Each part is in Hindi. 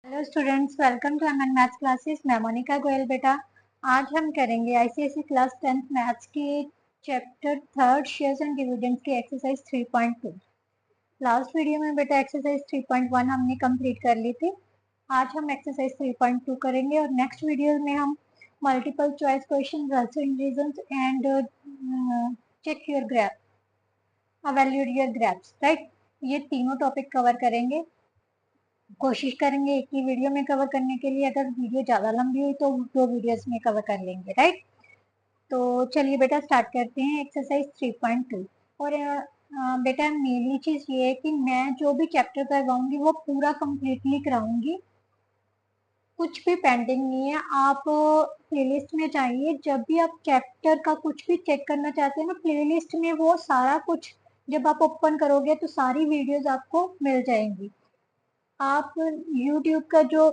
Hello students, welcome to MN maths classes. मैं मोनिका गोयल। बेटा आज हम करेंगे आईसीएसई क्लास 10th मैथ्स की चैप्टर 3 शेयर्स एंड डिविडेंड्स की एक्सरसाइज 3.2। लास्ट वीडियो में बेटा एक्सरसाइज 3.1 हमने कंप्लीट कर ली थी। आज हम एक्सरसाइज 3.2 करेंगे और नेक्स्ट वीडियो में हम multiple choice question, reasons and check your graph, evaluate your graphs, right. ये तीनों टॉपिक कवर करेंगे। कोशिश करेंगे एक ही वीडियो में कवर करने के लिए। अगर वीडियो ज़्यादा लंबी हुई तो 2 वीडियोस में कवर कर लेंगे, राइट। तो चलिए बेटा स्टार्ट करते हैं एक्सरसाइज 3.2। और बेटा मेनली चीज़ ये है कि मैं जो भी चैप्टर करवाऊंगी वो पूरा कंप्लीटली कराऊंगी, कुछ भी पेंडिंग नहीं है। आप प्लेलिस्ट में जाइए, जब भी आप चैप्टर का कुछ भी चेक करना चाहते हैं ना, प्लेलिस्ट में वो सारा कुछ जब आप ओपन करोगे तो सारी वीडियोस आपको मिल जाएंगी। आप YouTube का जो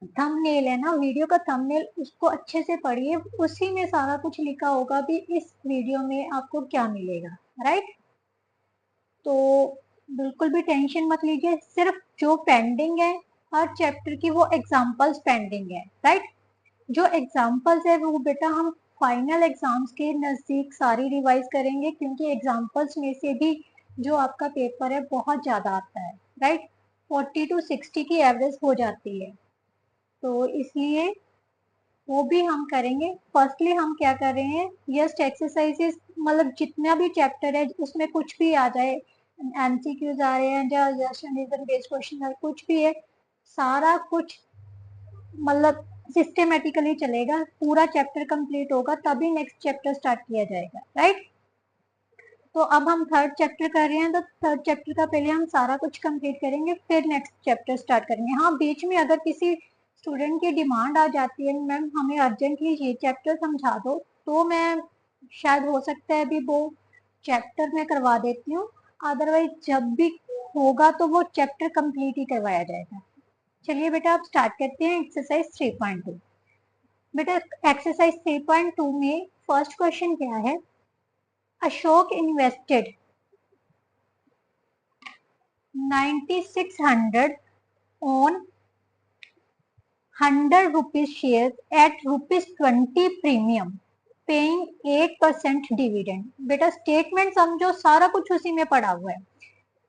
थंबनेल है ना, वीडियो का थंबनेल, उसको अच्छे से पढ़िए, उसी में सारा कुछ लिखा होगा भी इस वीडियो में आपको क्या मिलेगा, राइट। तो बिल्कुल भी टेंशन मत लीजिए, सिर्फ जो पेंडिंग है हर चैप्टर की वो एग्जांपल्स पेंडिंग है, राइट। जो एग्जांपल्स है वो बेटा हम फाइनल एग्जाम्स के नज़दीक सारी रिवाइज करेंगे, क्योंकि एग्जांपल्स में से भी जो आपका पेपर है बहुत ज़्यादा आता है, राइट। 40 to 60 की एवरेज हो जाती है, तो इसलिए वो भी हम करेंगे। फर्स्टली हम क्या कर रहे हैं, जस्ट एक्सरसाइजेस, मतलब जितना भी चैप्टर है उसमें कुछ भी आ जाए, एमसीक्यूज आ रहे हैं या रीजन बेस्ड क्वेश्चन कुछ भी है, सारा कुछ मतलब सिस्टमेटिकली चलेगा। पूरा चैप्टर कंप्लीट होगा तभी नेक्स्ट चैप्टर स्टार्ट किया जाएगा, राइट। तो अब हम थर्ड चैप्टर कर रहे हैं, तो थर्ड चैप्टर का पहले हम सारा कुछ कंप्लीट करेंगे, फिर नेक्स्ट चैप्टर स्टार्ट करेंगे। हाँ, बीच में अगर किसी स्टूडेंट की डिमांड आ जाती है, मैम हमें अर्जेंटली ये चैप्टर समझा दो, तो मैं शायद हो सकता है अभी वो चैप्टर में करवा देती हूँ। अदरवाइज जब भी होगा तो वो चैप्टर कंप्लीट ही करवाया जाएगा। चलिए बेटा अब स्टार्ट करते हैं एक्सरसाइज 3.2। बेटा एक्सरसाइज 3.2 में फर्स्ट क्वेश्चन क्या है, Ashok invested 9600 on 100 rupees shares at rupees 20 premium paying 8% dividend. बेटा स्टेटमेंट समझो, सारा कुछ उसी में पड़ा हुआ है।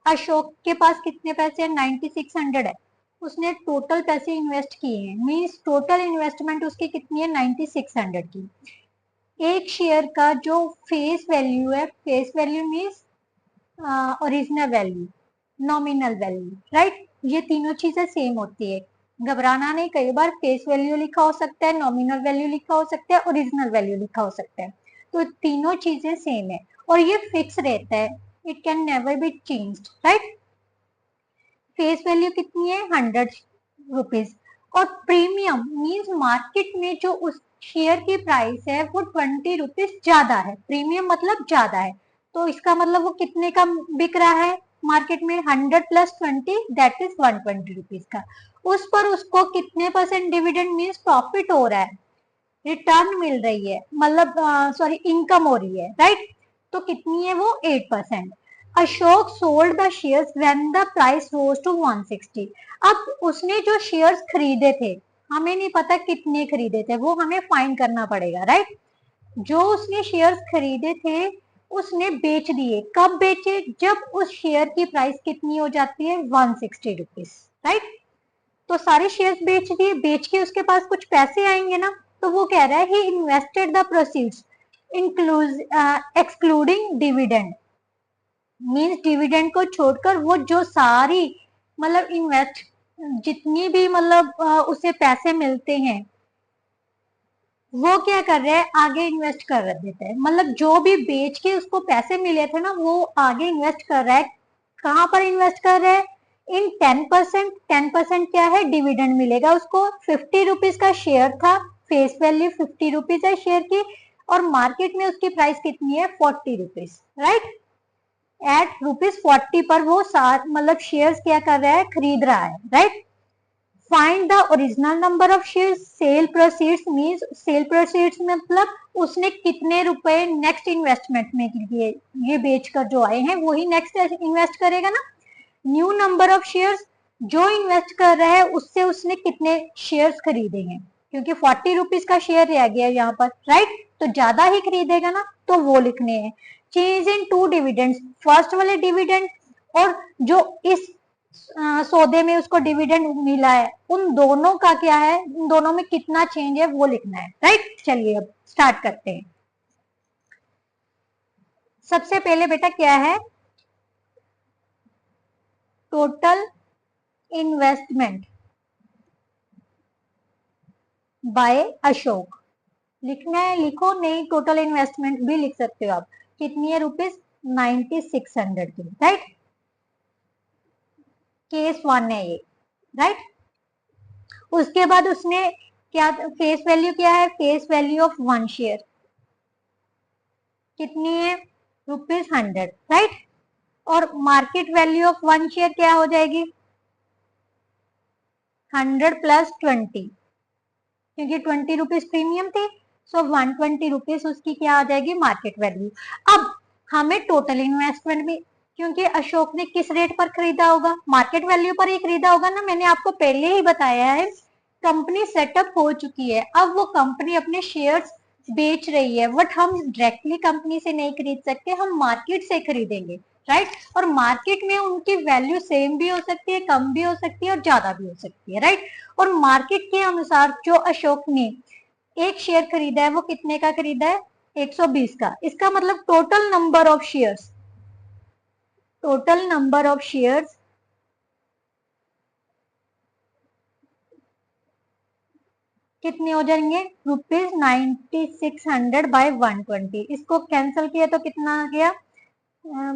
अशोक के पास कितने पैसे हैं, 9600 है। उसने टोटल पैसे इन्वेस्ट किए हैं, मींस टोटल इन्वेस्टमेंट उसकी कितनी है, 9600 की। एक शेयर का जो फेस वैल्यू है, face value means original value, nominal value, right. ये तीनों चीजें सेम होती है, घबराना नहीं। कई बार फेस वैल्यू लिखा हो सकता है, नॉमिनल वैल्यू लिखा हो सकता है, ओरिजिनल वैल्यू लिखा हो सकता है, तो तीनों चीजें सेम है और ये फिक्स रहता है, it can never be changed, right. Face value कितनी है, 100 रुपीज, और प्रीमियम मीन्स मार्केट में जो उस शेयर की प्राइस है वो 20 रुपीज ज्यादा है। प्रीमियम मतलब ज्यादा है, तो इसका मतलब वो कितने का बिक रहा है मार्केट में, 100 + 20 दैट इज 120 रुपीज का। उस पर उसको कितने परसेंट डिविडेंड मीन्स प्रॉफिट हो रहा है, रिटर्न मिल रही है, मतलब सॉरी इनकम हो रही है, राइट। तो कितनी है वो, 8%। Ashok sold the shares when the price rose to 160। अब उसने जो शेयर्स खरीदे थे, हमें नहीं पता कितने खरीदे थे, वो हमें फाइंड करना पड़ेगा, राइट। जो उसने शेयर्स खरीदे थे उसने बेच दिए, कब बेचे, जब उस शेयर की प्राइस कितनी हो जाती है, 160 रुपीज, राइट। तो सारे शेयर्स बेच दिए, बेच के उसके पास कुछ पैसे आएंगे ना, तो वो कह रहा है he invested the proceeds excluding dividend, means dividend को छोड़कर वो जो सारी मतलब इन्वेस्ट, जितनी भी मतलब उसे पैसे मिलते हैं वो क्या कर रहा है, आगे इन्वेस्ट कर देता है। मतलब जो भी बेच के उसको पैसे मिले थे ना, वो आगे इन्वेस्ट कर रहा है। कहाँ पर इन्वेस्ट कर रहा है, इन 10%। 10% क्या है, डिविडेंड मिलेगा उसको। 50 रुपीज का शेयर था, फेस वैल्यू 50 रुपीज है शेयर की, और मार्केट में उसकी प्राइस कितनी है, 40 रुपीज, राइट। एट ₹40 पर वो मतलब शेयर्स क्या कर रहा है, खरीद रहा है, right. Find the original number of shares, sale proceeds means, sale proceeds मतलब उसने कितने रुपए नेक्स्ट इन्वेस्टमेंट में लिए, ये बेचकर जो आए हैं वही नेक्स्ट इन्वेस्ट करेगा ना। न्यू नंबर ऑफ शेयर्स, जो इन्वेस्ट कर रहा है उससे उसने कितने शेयर्स खरीदे हैं, क्योंकि 40 रुपीज का शेयर रह गया यहाँ पर, राइट, तो ज्यादा ही खरीदेगा ना, तो वो लिखने हैं। Change in two dividends, first वाले डिविडेंड और जो इस सौदे में उसको डिविडेंड मिला है, उन दोनों का क्या है, उन दोनों में कितना चेंज है वो लिखना है, राइट। चलिए अब स्टार्ट करते हैं। सबसे पहले बेटा क्या है, टोटल इन्वेस्टमेंट बाय अशोक लिखना है। लिखो, नहीं टोटल इन्वेस्टमेंट भी लिख सकते हो आप। कितनी है, रुपीज 9600 की, राइट। केस 1 है ये, राइट। उसके बाद उसने क्या, फेस वैल्यू क्या है, फेस वैल्यू ऑफ 1 शेयर कितनी है, ₹100, राइट। और मार्केट वैल्यू ऑफ 1 शेयर क्या हो जाएगी, 100 प्लस 20, क्योंकि 20 रुपीज प्रीमियम थी, सो 120 रुपीज उसकी क्या आ जाएगी, मार्केट वैल्यू। अब हमें टोटल इन्वेस्टमेंट भी, क्योंकि अशोक ने किस रेट पर खरीदा होगा, मार्केट वैल्यू पर ही खरीदा होगा ना। मैंने आपको पहले ही बताया है, कंपनी सेटअप हो चुकी है, अब वो कंपनी अपने शेयर्स बेच रही है, बट हम डायरेक्टली कंपनी से नहीं खरीद सकते, हम मार्केट से खरीदेंगे, राइट। और मार्केट में उनकी वैल्यू सेम भी हो सकती है, कम भी हो सकती है और ज्यादा भी हो सकती है, राइट। और मार्केट के अनुसार जो अशोक ने एक शेयर खरीदा है वो कितने का खरीदा है, 120 का। इसका मतलब total number of shares, total number of shares कितने हो जाएंगे, ₹9600 बाय 120। इसको कैंसिल किया तो कितना आ गया,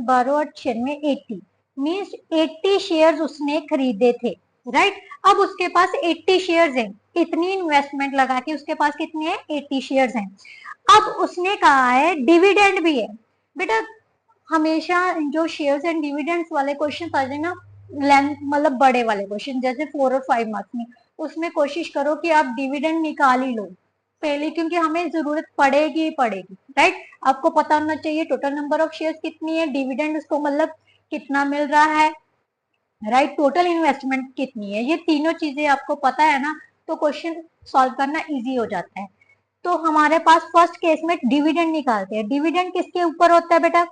12 और 6 में 80, मीन्स 80 शेयर्स उसने खरीदे थे, राइट। अब उसके पास 80 शेयर्स हैं, इतनी इन्वेस्टमेंट लगा के उसके पास कितने हैं, 80 शेयर्स हैं। अब उसने कहा है डिविडेंड भी है। बेटा हमेशा जो शेयर्स एंड डिविडेंड्स वाले क्वेश्चन आ जाए ना, लेंथ मतलब बड़े वाले क्वेश्चन जैसे 4 और 5 मार्क्स में, उसमें कोशिश करो कि आप डिविडेंड निकाल ही लो पहले, क्योंकि हमें जरूरत पड़ेगी ही पड़ेगी, राइट। आपको पता होना चाहिए टोटल नंबर ऑफ शेयर्स कितनी है, डिविडेंड उसको मतलब कितना मिल रहा है, राइट, टोटल इन्वेस्टमेंट कितनी है, ये तीनों चीजें आपको पता है ना, तो क्वेश्चन सॉल्व करना इजी हो जाता है। तो हमारे पास फर्स्ट केस में डिविडेंड निकालते हैं। डिविडेंड किसके ऊपर होता है बेटा,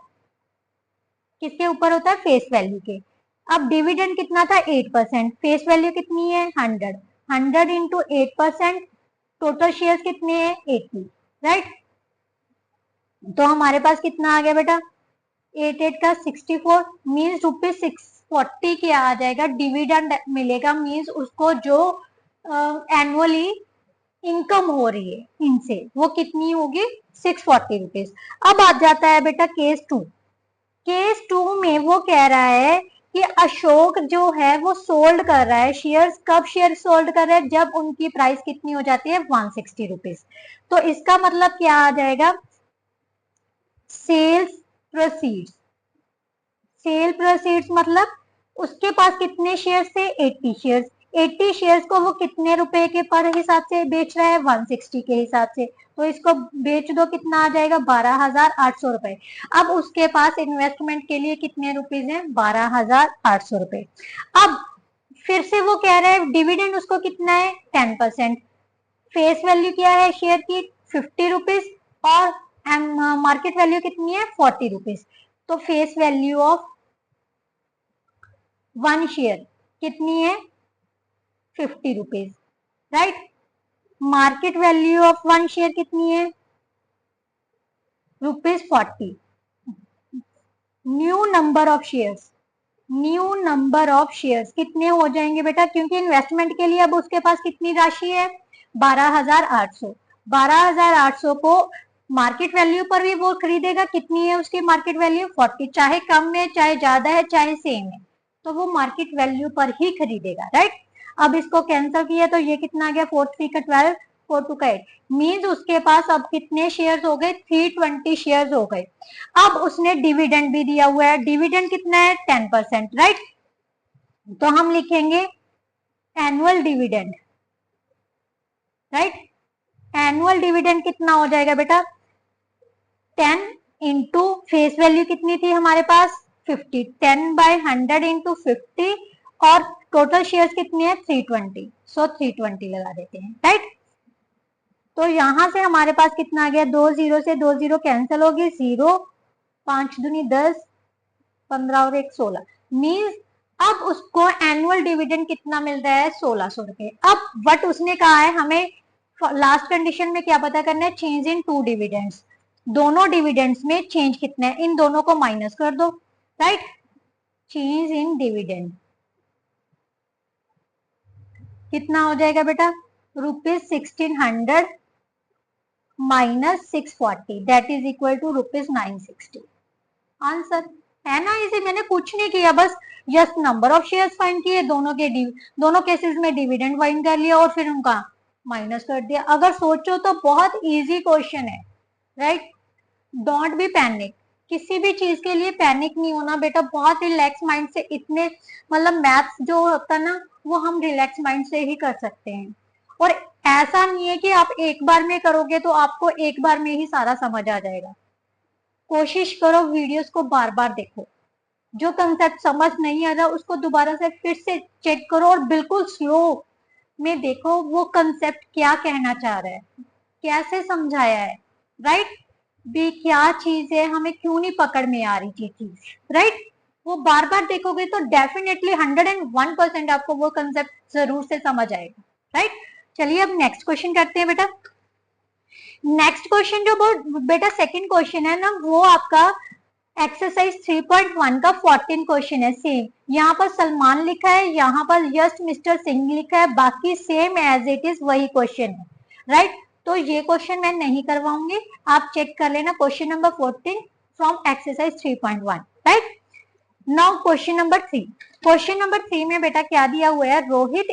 किसके ऊपर होता है, फेस वैल्यू के। अब डिविडेंड कितना था, 8%, फेस वैल्यू कितनी है, 100, 100 इंटू 8%, टोटल शेयर्स कितने हैं, 80, राइट। तो हमारे पास कितना आ गया बेटा, 88 का 64, मीन्स ₹640 क्या आ जाएगा, डिविडेंड मिलेगा, मीन्स उसको जो एनुअली इनकम हो रही है इनसे वो कितनी होगी, ₹640। अब आ जाता है बेटा केस 2। केस 2 में वो कह रहा है कि अशोक जो है वो सोल्ड कर रहा है शेयर्स। कब शेयर सोल्ड कर रहा है, जब उनकी प्राइस कितनी हो जाती है, 160 रुपीज। तो इसका मतलब क्या आ जाएगा, सेल्स प्रोसीड्स। सेल प्रोसीड्स मतलब उसके पास कितने शेयर्स थे, 80 शेयर्स। 80 शेयर्स को वो कितने रुपए के पर हिसाब से बेच रहा है, 160 के हिसाब से। तो इसको बेच दो, कितना आ जाएगा, 12,800 रुपए। अब उसके पास इन्वेस्टमेंट के लिए कितने रुपीज हैं, 12,800 रुपए। अब फिर से वो कह रहा है डिविडेंड उसको कितना है, 10%। फेस वैल्यू क्या है शेयर की, 50 रुपीज, और मार्केट वैल्यू कितनी है, 40 रुपीज। तो फेस वैल्यू ऑफ 1 शेयर कितनी है, 50 rupees, right. Market value of 1 share कितनी है, ₹40। New number of shares, new number of shares कितने हो जाएंगे बेटा, क्योंकि इन्वेस्टमेंट के लिए अब उसके पास कितनी राशि है, 12,800। 12,800 को मार्केट वैल्यू पर भी वो खरीदेगा, कितनी है उसकी मार्केट वैल्यू, 40। चाहे कम है, चाहे ज्यादा है, चाहे सेम है, तो वो मार्केट वैल्यू पर ही खरीदेगा, राइट। अब इसको कैंसिल किया तो ये कितना आ गया, 4 3 का 12, 4 2 का 8, मीन्स उसके पास अब कितने शेयर्स हो गए, 320 शेयर्स हो गए। अब उसने डिविडेंड भी दिया हुआ है, डिविडेंड कितना है, 10%, राइट। तो हम लिखेंगे annual dividend, right. Annual dividend कितना हो जाएगा बेटा, 10 इंटू फेस वैल्यू कितनी थी हमारे पास, 50, 10 बाय 100 इंटू 50, और टोटल शेयर्स कितनी है 320, सो 320 लगा देते हैं, राइट। तो यहां से हमारे पास कितना आ गया, 2 जीरो से 2 जीरो कैंसिल होगी, 0, 5 दूनी 10, 15 और 1 16, मीन्स अब उसको एनुअल डिविडेंड कितना मिल रहा है 1600 रुपए। अब बट उसने कहा है हमें लास्ट कंडीशन में क्या पता करना है, चेंज इन टू डिविडेंड्स, दोनों डिविडेंड्स में चेंज कितना है, इन दोनों को माइनस कर दो, राइट। चेंज इन डिविडेंड कितना हो जाएगा बेटा, ₹1600 minus 640 that is equal to ₹960। Answer है ना, इसे मैंने कुछ नहीं किया, बस just number of shares find किए, दोनों केसेस में डिविडेंड फाइंड कर लिया और फिर उनका माइनस कर दिया। अगर सोचो तो बहुत इजी क्वेश्चन है, राइट। डोंट बी पैनिक, किसी भी चीज के लिए पैनिक नहीं होना बेटा, बहुत रिलैक्स माइंड से, इतने मतलब मैथ्स जो होता है ना वो हम रिलैक्स माइंड से ही कर सकते हैं। और ऐसा नहीं है कि आप एक बार में करोगे तो आपको एक बार में ही सारा समझ आ जाएगा। कोशिश करो वीडियोस को बार बार देखो, जो कंसेप्ट समझ नहीं आ रहा उसको दोबारा से फिर से चेक करो और बिल्कुल स्लो में देखो वो कंसेप्ट क्या कहना चाह रहा है, कैसे समझाया है, राइट। भी क्या चीज है, हमें क्यों नहीं पकड़ में आ रही थी चीज, राइट। वो बार बार देखोगे तो डेफिनेटली 101% आपको वो कंसेप्ट जरूर से समझ आएगा, राइट। चलिए अब नेक्स्ट क्वेश्चन करते हैं बेटा। नेक्स्ट क्वेश्चन जो बेटा सेकंड क्वेश्चन है ना, वो आपका एक्सरसाइज 3.1 का 14 क्वेश्चन है। सेम यहाँ पर सलमान लिखा है, यहाँ पर जस्ट मिस्टर सिंह लिखा है, बाकी सेम एज इट इज वही क्वेश्चन है, राइट। तो ये क्वेश्चन मैं नहीं करवाऊंगी, आप चेक कर लेना question number 14 from exercise 3.1, right. Now question number 3। Question number 3 में बेटा क्या दिया हुआ है, रोहित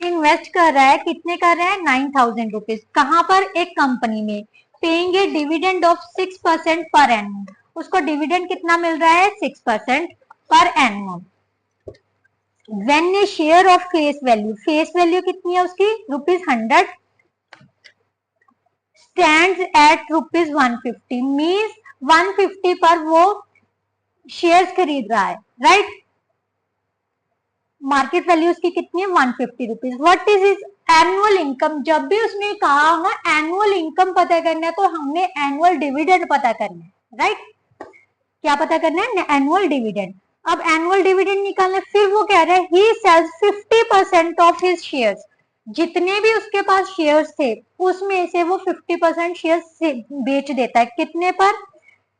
इन्वेस्ट कर रहा है, कितने कर रहा है 9000 रुपीज, कहां पर, एक कंपनी में, paying A dividend of 6% per एनुअम, उसको डिविडेंड कितना मिल रहा है 6% per annum. When a share of face value कितनी है उसकी ₹100 स्टैंड्स एट ₹150, मीन्स 150 पर वो शेयर्स खरीद रहा है, राइट। मार्केट वैल्यू उसकी कितनी है 150 rupees. What is is annual income, जब भी उसने कहा ना एनुअल इनकम पता करना है तो हमने एनुअल डिविडेंड पता करना है, राइट। क्या पता करना है, एनुअल डिविडेंड। अब एनुअल डिविडेंड निकालना, फिर वो कह रहा है ही सेल्स 50% ऑफ हिज शेयर्स, जितने भी उसके पास शेयर्स थे उसमें से वो 50% शेयर्स बेच देता है, कितने पर,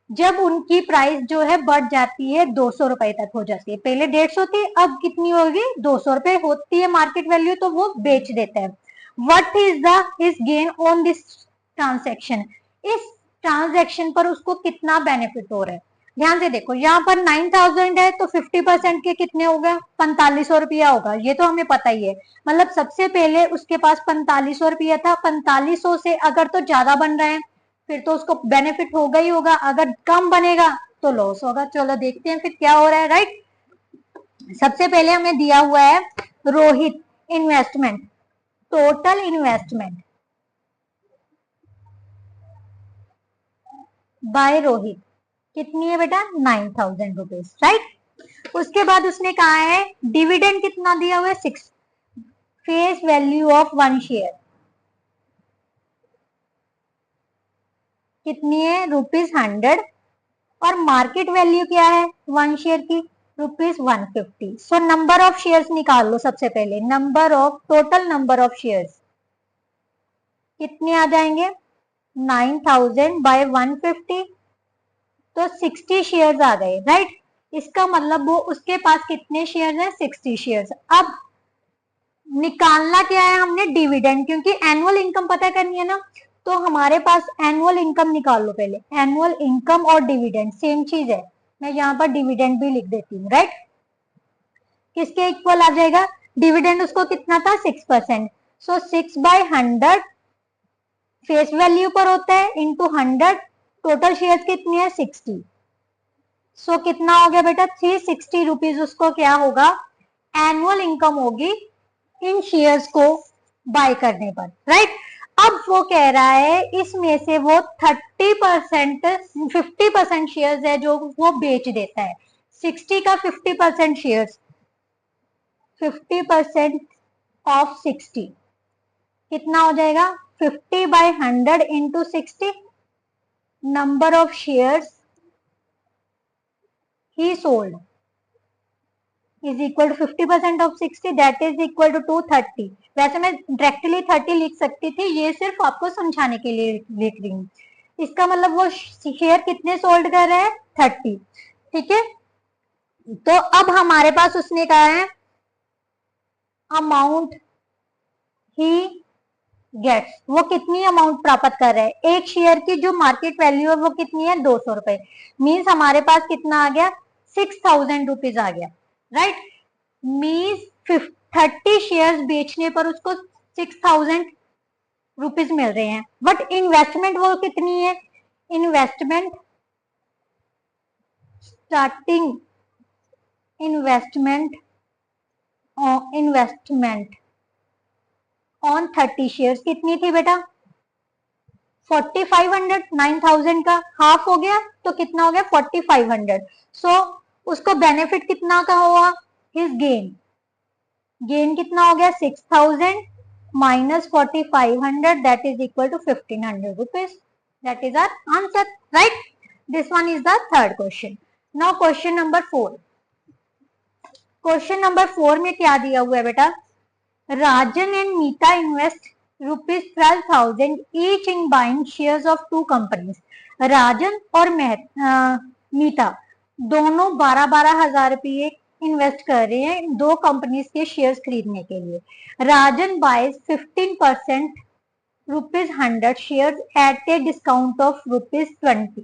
जब उनकी प्राइस जो है बढ़ जाती है 200 रुपए तक हो जाती है, पहले 150 थी अब कितनी होगी 200 रुपए होती है मार्केट वैल्यू, तो वो बेच देता है। What is the his gain on this transaction, इस ट्रांजेक्शन पर उसको कितना बेनिफिट हो रहा है। ध्यान से देखो, यहाँ पर 9000 है तो 50% के कितने हो गए 4500 रुपया होगा, ये तो हमें पता ही है। मतलब सबसे पहले उसके पास 4500 रुपया था, 4500 से अगर तो ज्यादा बन रहा है फिर तो उसको बेनिफिट होगा ही होगा, अगर कम बनेगा तो लॉस होगा। चलो देखते हैं फिर क्या हो रहा है, राइट। सबसे पहले हमें दिया हुआ है Rohit investment, total investment bye Rohit कितनी है बेटा 9000 रुपीज, राइट। उसके बाद उसने कहा है डिविडेंड कितना दिया हुआ है 6, फेस वैल्यू ऑफ 1 शेयर कितनी है ₹100 और मार्केट वैल्यू क्या है 1 शेयर की ₹150। सो नंबर ऑफ शेयर्स निकाल लो, सबसे पहले टोटल नंबर ऑफ शेयर्स कितने आ जाएंगे 9000 बाय 150, तो 60 शेयर्स आ गए, राइट। इसका मतलब वो उसके पास कितने शेयर्स हैं 60 शेयर्स। अब निकालना क्या है हमने डिविडेंड, क्योंकि एनुअल इनकम पता करनी है ना, तो हमारे पास एनुअल इनकम निकाल लो पहले। एनुअल इनकम और डिविडेंड सेम चीज है, मैं यहाँ पर डिविडेंड भी लिख देती हूँ, राइट। किसके इक्वल आ जाएगा, डिविडेंड उसको कितना था 6%, सो 6/100 फेस वैल्यू पर होता है इंटू 100, टोटल शेयर्स कितनी है 60, सो कितना हो गया बेटा 360 रुपीज उसको क्या होगा एनुअल इनकम होगी इन शेयर्स को बाय करने पर, राइट। अब वो कह रहा है इसमें से वो 30% 50% शेयर्स है जो वो बेच देता है, 60 का 50% शेयर्स, 50% ऑफ 60 कितना हो जाएगा? 50/100 into 60, number of shares he sold is equal to 50% of 60, that is equal to 230। वैसे मैं डायरेक्टली 30 लिख सकती थी, ये सिर्फ आपको समझाने के लिए लिख रही हूँ। इसका मतलब वो शेयर कितने सोल्ड कर रहे हैं? 30। ठीक है, तो अब हमारे पास उसने कहा है अमाउंट ही गेट्स, वो कितनी अमाउंट प्राप्त कर रहे हैं? एक शेयर की जो मार्केट वैल्यू है वो कितनी है? 200 रुपए। मीन्स हमारे पास कितना आ गया? 6000 रुपीज आ गया, राइट। मीन्स 30 शेयर्स बेचने पर उसको 6000 रुपीज मिल रहे हैं। बट इन्वेस्टमेंट वो कितनी है? Investment starting investment on 30 shares कितनी थी बेटा? 4500। 9000 का हाफ हो गया तो कितना हो गया? 4500। सो उसको बेनिफिट कितना का हुआ? हिज गेन कितना हो गया? 6000 minus 4500, that is equal to 1500 rupees. That is our answer, right? This one is the third question. Now question number 4. Question number 4 में क्या दिया हुआ है बेटा? Rajan and Meeta invest rupees 12,000 each in buying shares of two companies. राजन और मीता दोनों 12,000 रुपये इन्वेस्ट कर रहे हैं दो कंपनीज के शेयर्स खरीदने के लिए। Rajan buys 15% ₹100 shares at a discount of ₹20।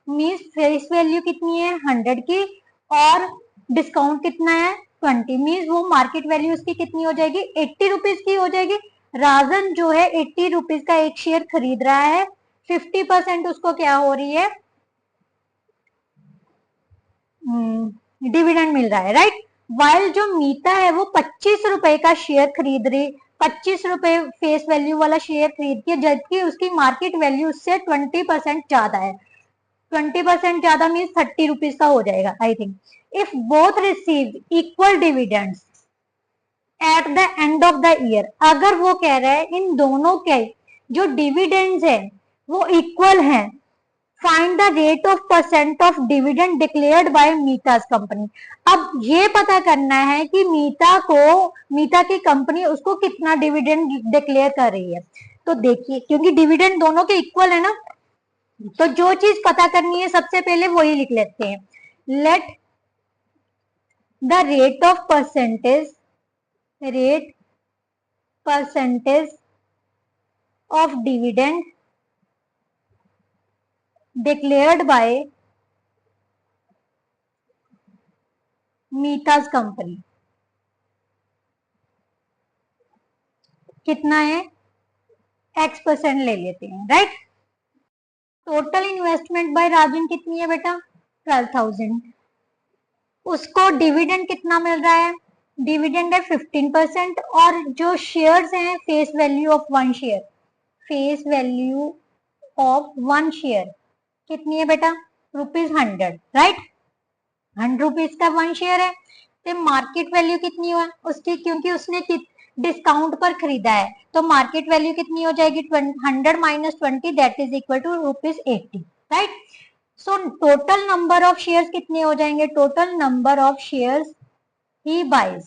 Means face value कितनी है? 100 की, और डिस्काउंट कितना है? 20। मीन्स वो मार्केट वैल्यू उसकी कितनी हो जाएगी? 80 रुपीज की हो जाएगी। राजन जो है 80 रुपीज का एक शेयर खरीद रहा है, 50% उसको क्या हो रही है? डिविडेंड मिल रहा है, राइट। वाइल जो मीता है वो 25 रुपए का शेयर खरीद रही, 25 रुपए फेस वैल्यू वाला शेयर खरीद के, जबकि उसकी मार्केट वैल्यू उससे 20% ज्यादा है। 20% ज्यादा मीन्स 30 रुपीज का हो जाएगा I think. If both receive equal dividends at the end of the year, अगर वो कह रहा है इन दोनों के जो डिविडेंड्स है वो इक्वल हैं, find the rate of percent of dividend declared by Meetaj company. अब ये पता करना है कि मीता की कंपनी उसको कितना डिविडेंड डिक्लेयर कर रही है। तो देखिए, क्योंकि डिविडेंड दोनों के इक्वल है ना, तो जो चीज पता करनी है सबसे पहले वही लिख लेते हैं। Let the rate percentage of dividend declared by Meetaj company कितना है? X% ले लेते हैं, right. Total investment by Rajan कितनी है बेटा? 12,000। उसको डिविडेंड कितना मिल रहा है? डिविडेंड है 15%, और जो शेयर्स हैं face value of one share कितनी है बेटा? ₹100, राइट। 100 रुपीज का वन शेयर है, तो मार्केट वैल्यू कितनी हुआ उसकी? क्योंकि उसने डिस्काउंट पर खरीदा है तो मार्केट वैल्यू कितनी हो जाएगी? 100 - 20, that is equal to ₹80, right. So total number of shares कितने हो जाएंगे? Total number of shares he buys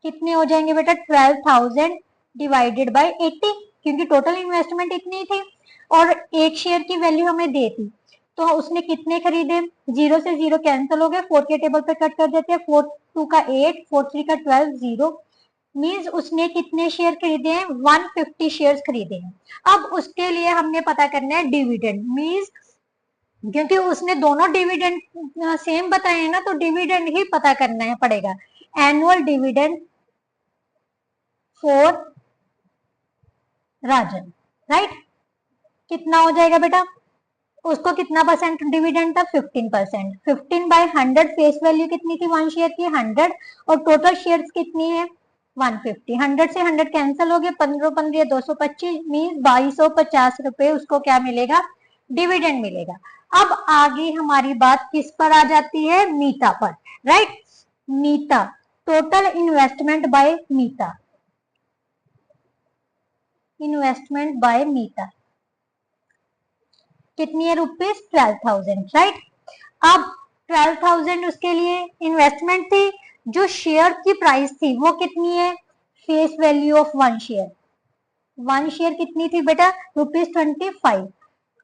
कितने हो जाएंगे बेटा? 12,000 डिवाइडेड बाय 80, क्योंकि टोटल इन्वेस्टमेंट इतनी थी और एक शेयर की वैल्यू हमें दे थी, तो उसने कितने खरीदे? 0 से 0 कैंसिल हो गए, 4 के टेबल पे कट कर देते हैं। 4 2 का 8, 4 3 का 12, 0। मीन्स उसने कितने शेयर खरीदे हैं? 150 शेयर्स खरीदे हैं। अब उसके लिए हमने पता करना है डिविडेंड। मीन्स क्योंकि उसने दोनों डिविडेंड सेम बताए हैं ना, तो डिविडेंड ही पता करना है पड़ेगा। Annual dividend for Rajan, right. कितना हो जाएगा बेटा? उसको कितना परसेंट डिविडेंड था? 15%। 15/100 फेस वैल्यू कितनी थी वन शेयर की? 100, और टोटल शेयर्स कितनी है? 150। 100 से 100 कैंसिल हो गए, 15 15 225, मीन 2250 रुपए उसको क्या मिलेगा? डिविडेंड मिलेगा। अब आगे हमारी बात किस पर आ जाती है, मीता पर, right. Meeta, total investment by Meeta, investment by Meeta कितनी है, रुपीज 12,000, राइट। अब 12,000 उसके लिए इन्वेस्टमेंट थी, जो शेयर की प्राइस थी वो कितनी है, face value of one share, one share कितनी थी बेटा, ₹25।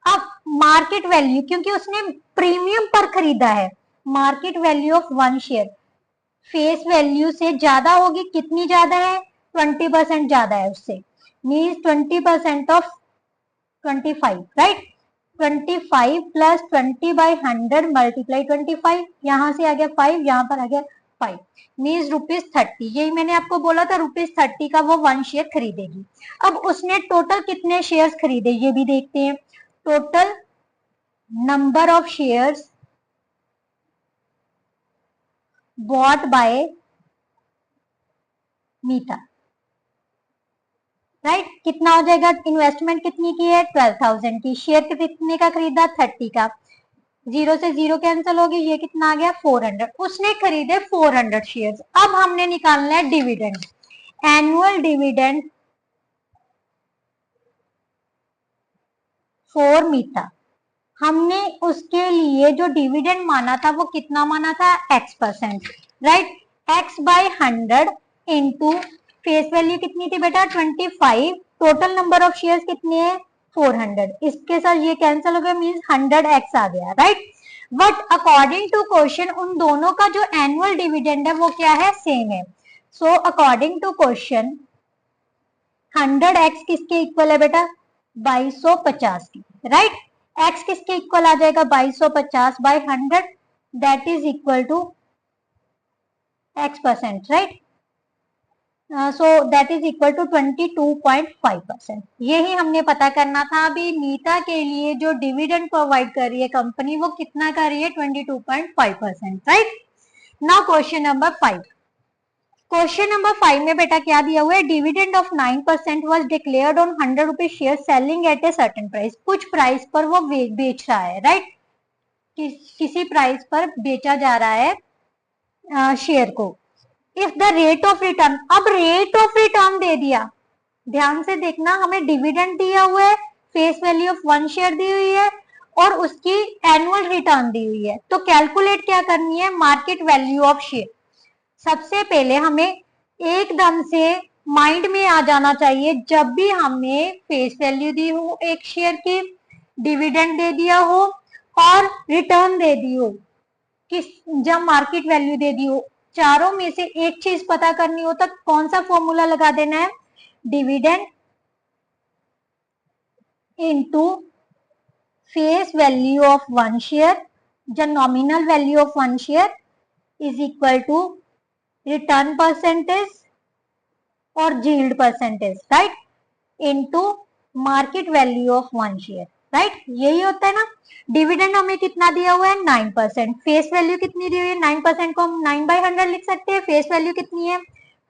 अब मार्केट वैल्यू, क्योंकि उसने प्रीमियम पर खरीदा है, market value of one share face value से ज्यादा होगी, कितनी ज्यादा है, 20% ज्यादा है उससे, means 20% of 25, right. 25 plus 20/100 multiply 25, यहां से आ गया 5, यहां पर आ गया 5, मीन्स ₹30। यही मैंने आपको बोला था, ₹30 का वो वन शेयर खरीदेगी। अब उसने टोटल कितने शेयर्स खरीदे ये भी देखते हैं। Total number of shares bought by Meeta, right. कितना हो जाएगा, इन्वेस्टमेंट कितनी की है, 12,000 की, शेयर कितने का खरीदा, 30 का, जीरो से जीरो कैंसिल होगी, ये कितना आ गया, 400। उसने खरीदे 400 शेयर्स। अब हमने निकालना है डिविडेंड, एनुअल डिविडेंड फॉर मीता। हमने उसके लिए जो डिविडेंड माना था वो कितना माना था, X%, right. X/100 into face value कितनी थी बेटा, 25, टोटल नंबर ऑफ शेयर्स कितने हैं, 400, इसके साथ ये कैंसिल हो गया, मीन्स 100x आ गया, right. But according to question उन दोनों का जो एनुअल डिविडेंड है वो क्या है, सेम है। So according to question 100x किसके इक्वल है बेटा, 2250 की, राइट। x किसके इक्वल आ जाएगा, 2250/100, that is equal to X%, right. So that is equal to 22.5%। यही हमने पता करना था। अभी मीता के लिए जो डिविडेंड प्रोवाइड कर रही है कंपनी वो कितना कर रही है, 22.5%, right. Now question number 5। Question number 5 में बेटा क्या दिया हुआ है, dividend of 9% was declared on 100 rupees share selling at a certain price. कुछ प्राइस पर वो बेच रहा है, राइट। किसी प्राइस पर बेचा जा रहा है शेयर को। If the rate of return, अब रेट ऑफ रिटर्न दे दिया, ध्यान से देखना, हमें डिविडेंड दिया हुआ है, face value of one share दी हुई है और उसकी एनुअल रिटर्न दी हुई है। तो कैलकुलेट क्या करनी है, मार्केट वैल्यू ऑफ शेयर। सबसे पहले हमें एकदम से माइंड में आ जाना चाहिए, जब भी हमें फेस वैल्यू दी हो एक शेयर की, डिविडेंड दे दिया हो और रिटर्न दे दी हो, किस जब मार्केट वैल्यू दे दी हो, चारों में से एक चीज पता करनी हो तो कौन सा फॉर्मूला लगा देना है, dividend into face value of one share, जो nominal value of one share is equal to return percentage और yield percentage, right, into market value of one share, right. यही होता है ना। डिविडेंड हमें कितना दिया हुआ है, 9%, फेस वैल्यू कितनी दी हुई है, 9% को हम 9/100 लिख सकते हैं, फेस वैल्यू कितनी है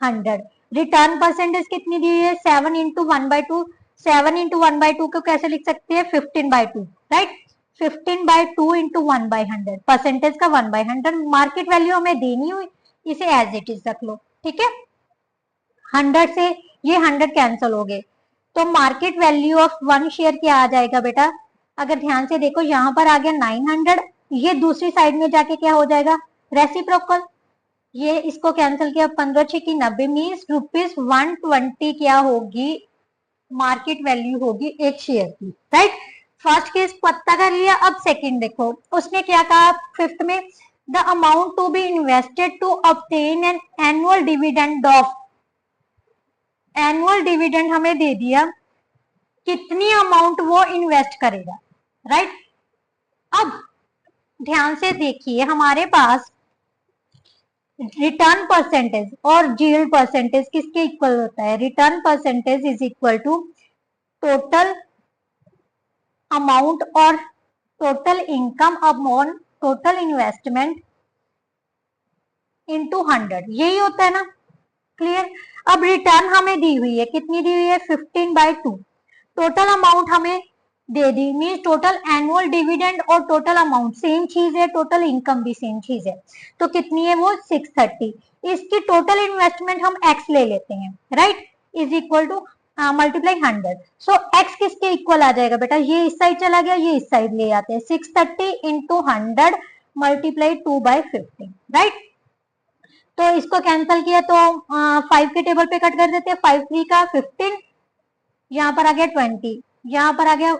100। रिटर्न परसेंटेज कितनी दी हुई है, 7 इंटू 1/2, 7 इंटू 1/2 को कैसे लिख सकते हैं, 15/2, राइट। 15/2 इंटू 1/100, परसेंटेज का 1/100, मार्केट वैल्यू हमें देनी हुई, इसे एज इट इज रख लो, ठीक है। 100 से ये 100 कैंसिल हो गए, तो market value of one share क्या आ जाएगा बेटा, अगर ध्यान से देखो यहाँ पर आ गया 900, ये दूसरी साइड में जाके क्या हो जाएगा, रेसिप्रोकल, ये इसको कैंसिल किया, 15×6 = 90, मीन्स ₹120 क्या होगी, मार्केट वैल्यू होगी एक शेयर की, राइट। फर्स्ट केस पता कर लिया। अब सेकंड देखो, उसने क्या कहा फिफ्थ में, the amount to be invested to obtain an annual dividend of, annual dividend हमें दे दिया, कितनी अमाउंट वो इन्वेस्ट करेगा, राइट। अब ध्यान से देखिए, हमारे पास रिटर्न परसेंटेज और यील्ड परसेंटेज किसके इक्वल होता है, return percentage is equal to total amount और total income upon total investment into 100, यही होता है ना, क्लियर। अब रिटर्न हमें दी हुई है, कितनी दी हुई है, 15/2, टोटल अमाउंट हमें दे दी, मीन टोटल एनुअल डिविडेंड और टोटल अमाउंट सेम चीज है, टोटल इनकम भी सेम चीज है, तो कितनी है वो 630। इसकी टोटल इन्वेस्टमेंट हम एक्स ले लेते हैं, right, is equal to multiply 100। So x किसके इक्वल आ जाएगा बेटा, ये इस साइड चला गया, ये इस साइड ले आते हैं, 630 इंटू 100 मल्टीप्लाई 2/50, राइट। तो इसको कैंसिल किया तो 5 के टेबल पे कट कर देते हैं, 5 3 का 15, यहाँ पर आ गया 20, यहाँ पर आ गया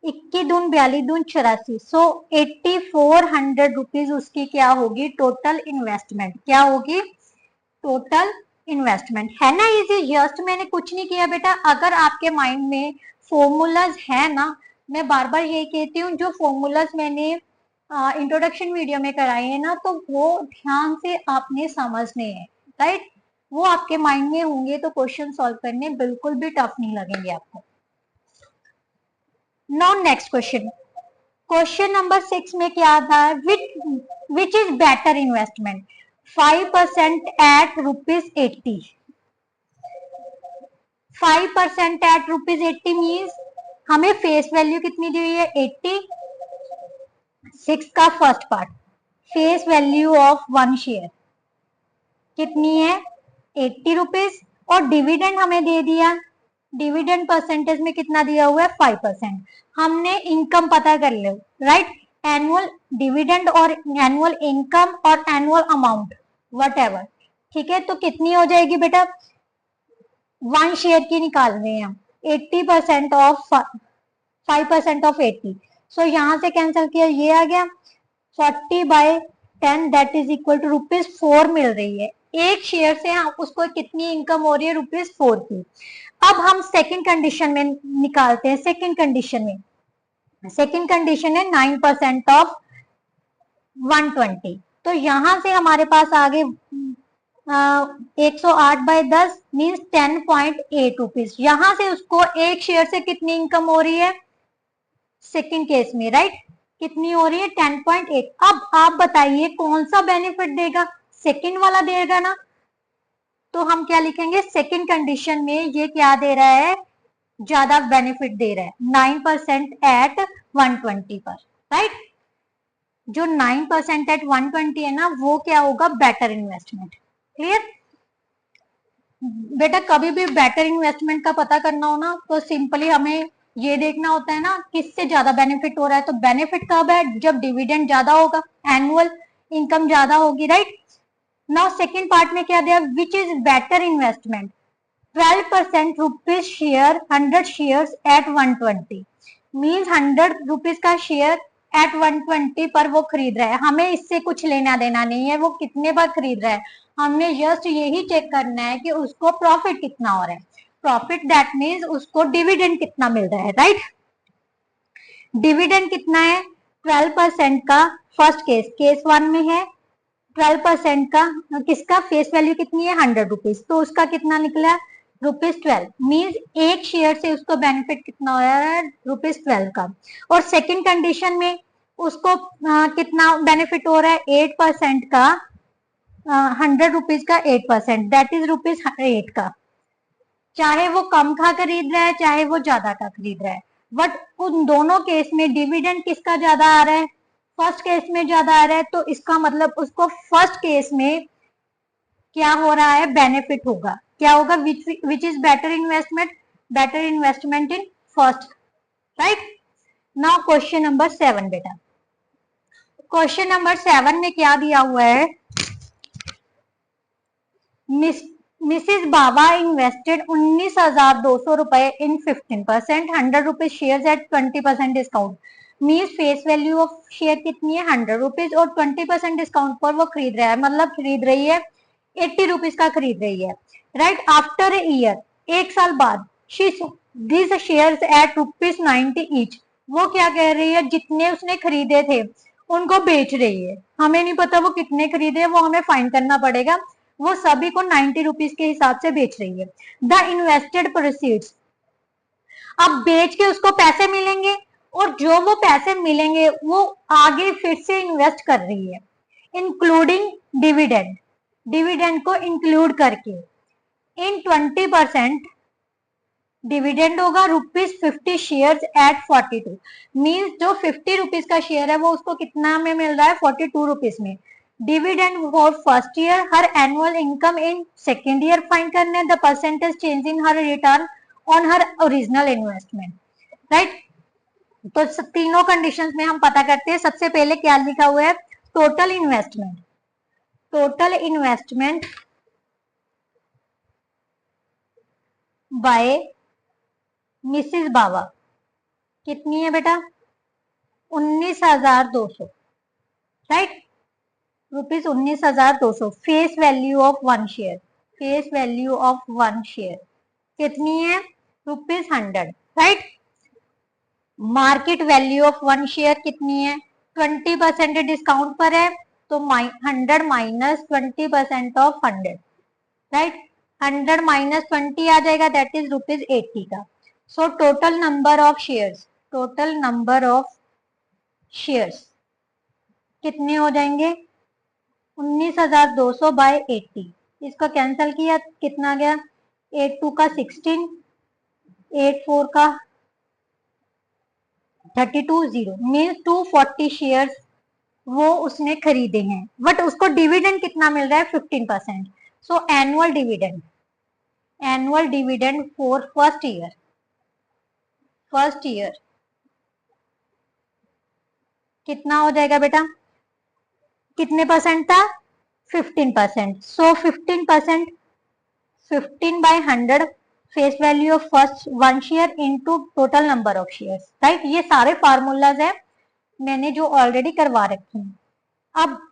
21 दून 42 दून 84, सो 8400 रुपीज उसकी क्या होगी टोटल इन्वेस्टमेंट, क्या होगी टोटल इन्वेस्टमेंट, है ना इजी। जस्ट मैंने कुछ नहीं किया बेटा। अगर आपके माइंड में फॉर्मूलाज है ना, मैं बार बार यही कहती हूँ, जो फॉर्मूलाज मैंने इंट्रोडक्शन वीडियो में कराए हैं ना, तो वो ध्यान से आपने समझने हैं, राइट। वो आपके माइंड में होंगे तो क्वेश्चन सॉल्व करने बिल्कुल भी टफ नहीं लगेंगे आपको। Now next question, question number 6 में क्या था, which is better investment, 5% at ₹80, 5% at ₹80 means हमें फेस वैल्यू कितनी दी हुई है 80, 6 का first part, face value of 1 share कितनी है 80 रुपीज, और डिविडेंड हमें दे दिया, डिविडेंड परसेंटेज में कितना दिया हुआ है 5%। हमने इनकम पता कर लो, राइट, एनुअल डिविडेंड और एनुअल इनकम और एनुअल अमाउंट वट एवर, ठीक है। तो कितनी हो जाएगी बेटा, 1 शेयर की निकाल रहे हैं हम, 80% ऑफ 5% ऑफ 80, सो यहां से कैंसिल किया, ये आ गया 40/10 दैट इज इक्वल टू ₹4 मिल रही है एक शेयर से, हम उसको कितनी इनकम हो रही है ₹4 की। अब हम सेकंड कंडीशन में निकालते हैं, सेकंड कंडीशन है 9% ऑफ 120, तो यहां से हमारे पास आगे 108/10 मीन्स 10.8 रुपीज, यहां से उसको एक शेयर से कितनी इनकम हो रही है सेकंड केस में, राइट, कितनी हो रही है 10.8। अब आप बताइए कौन सा बेनिफिट देगा, सेकंड वाला देगा ना, तो हम क्या लिखेंगे, सेकंड कंडीशन में ये क्या दे रहा है, ज्यादा बेनिफिट दे रहा है 9% एट 120 पर, राइट। जो 9% एट 120 है ना, वो क्या होगा बेटर इन्वेस्टमेंट, क्लियर। बेटा कभी भी बेटर इन्वेस्टमेंट का पता करना हो ना, तो सिंपली हमें ये देखना होता है ना किससे ज्यादा बेनिफिट हो रहा है, तो बेनिफिट कब है, जब डिविडेंड ज्यादा होगा, एनुअल इनकम ज्यादा होगी, राइट। नाउ सेकंड पार्ट में क्या दिया, विच is better investment, 12% rupees share 100 shares eight 120 means 100 rupees का शेयर एट 120 पर वो खरीद रहा है, हमें इससे कुछ लेना देना नहीं है वो कितने पर खरीद रहा है, हमने जस्ट यही चेक करना है कि उसको प्रॉफिट कितना हो रहा है, प्रॉफिट दैट मीन्स उसको डिविडेंड कितना मिल रहा है, राइट। डिविडेंड कितना है 12% का, फर्स्ट केस 1 में है 12% का, किसका फेस वैल्यू कितनी है 100 रुपीज, तो उसका कितना निकला ₹12 मीन्स एक शेयर से उसको बेनिफिट कितना हो रहा है ₹12 का। और सेकंड कंडीशन में उसको कितना बेनिफिट हो रहा है 8% का, 100 रुपीज का 8% दैट इज ₹8 का, चाहे वो कम का खरीद रहा है चाहे वो ज्यादा का खरीद रहा है, बट उन दोनों केस में डिविडेंड किसका ज्यादा आ रहा है, फर्स्ट केस में ज्यादा आ रहा है, तो इसका मतलब उसको फर्स्ट केस में क्या हो रहा है बेनिफिट होगा, क्या होगा, विच is better investment in first, right. Now question number 7 बेटा, क्वेश्चन नंबर 7 में क्या दिया हुआ है, मिसिस बाबा इन्वेस्टेड 19,200 रुपए इन 15%, 100 rupees share eight 20% discount, means face value of share कितनी है 100 रुपीज और 20% डिस्काउंट पर वो खरीद रहा है, मतलब खरीद रही है 80 रुपीज का खरीद रही है, राइट। आफ्टर ए ईयर, एक साल बाद, दिस शेयर्स एट ₹90 ईच, वो क्या कह रही है, जितने उसने खरीदे थे उनको बेच रही है, हमें नहीं पता वो कितने खरीदे, वो हमें फाइंड करना पड़ेगा, वो सभी को 90 रुपीज के हिसाब से बेच रही है। द इन्वेस्टेड प्रोसीड्स, अब बेच के उसको पैसे मिलेंगे और जो वो पैसे मिलेंगे वो आगे फिर से इन्वेस्ट कर रही है, इंक्लूडिंग डिविडेंड, डिविडेंड को इंक्लूड करके, इन 20% डिविडेंड होगा ₹50 शेयर एट 42, मीन्स जो 50 रुपीज का शेयर है वो उसको कितना में मिल रहा है, 42 रुपीज में। Dividend for first year, her annual income in second year find करना है, the percentage change in her return on her original investment, right. तो तीनों कंडीशंस में हम पता करते हैं। सबसे पहले क्या लिखा हुआ है, total investment, total investment by Mrs Baba कितनी है बेटा, 19,200, right, ₹19,200। Face value of one share, face value of one share कितनी है, ₹100, right. Market value of one share कितनी है, 20% डिस्काउंट पर है, तो 100 माइनस 20% ऑफ 100, राइट। 100 माइनस 20 आ जाएगा, दैट इज ₹80 का। So total number of shares, total number of shares कितने हो जाएंगे, 19,200 बाय 80, इसको कैंसिल किया कितना गया, 8 2 का 16, 8 4 का 32, 0, मीन्स 240 शेयर्स वो उसने खरीदे हैं, बट उसको डिविडेंड कितना मिल रहा है, 15%। So annual dividend, annual dividend for first year, first year कितना हो जाएगा बेटा, कितने परसेंट था, 15%। So 15%, 15 by 100 face value of first one share into total number of shares, right. ये सारे फार्मूलाज है मैंने जो ऑलरेडी करवा रखे हैं। अब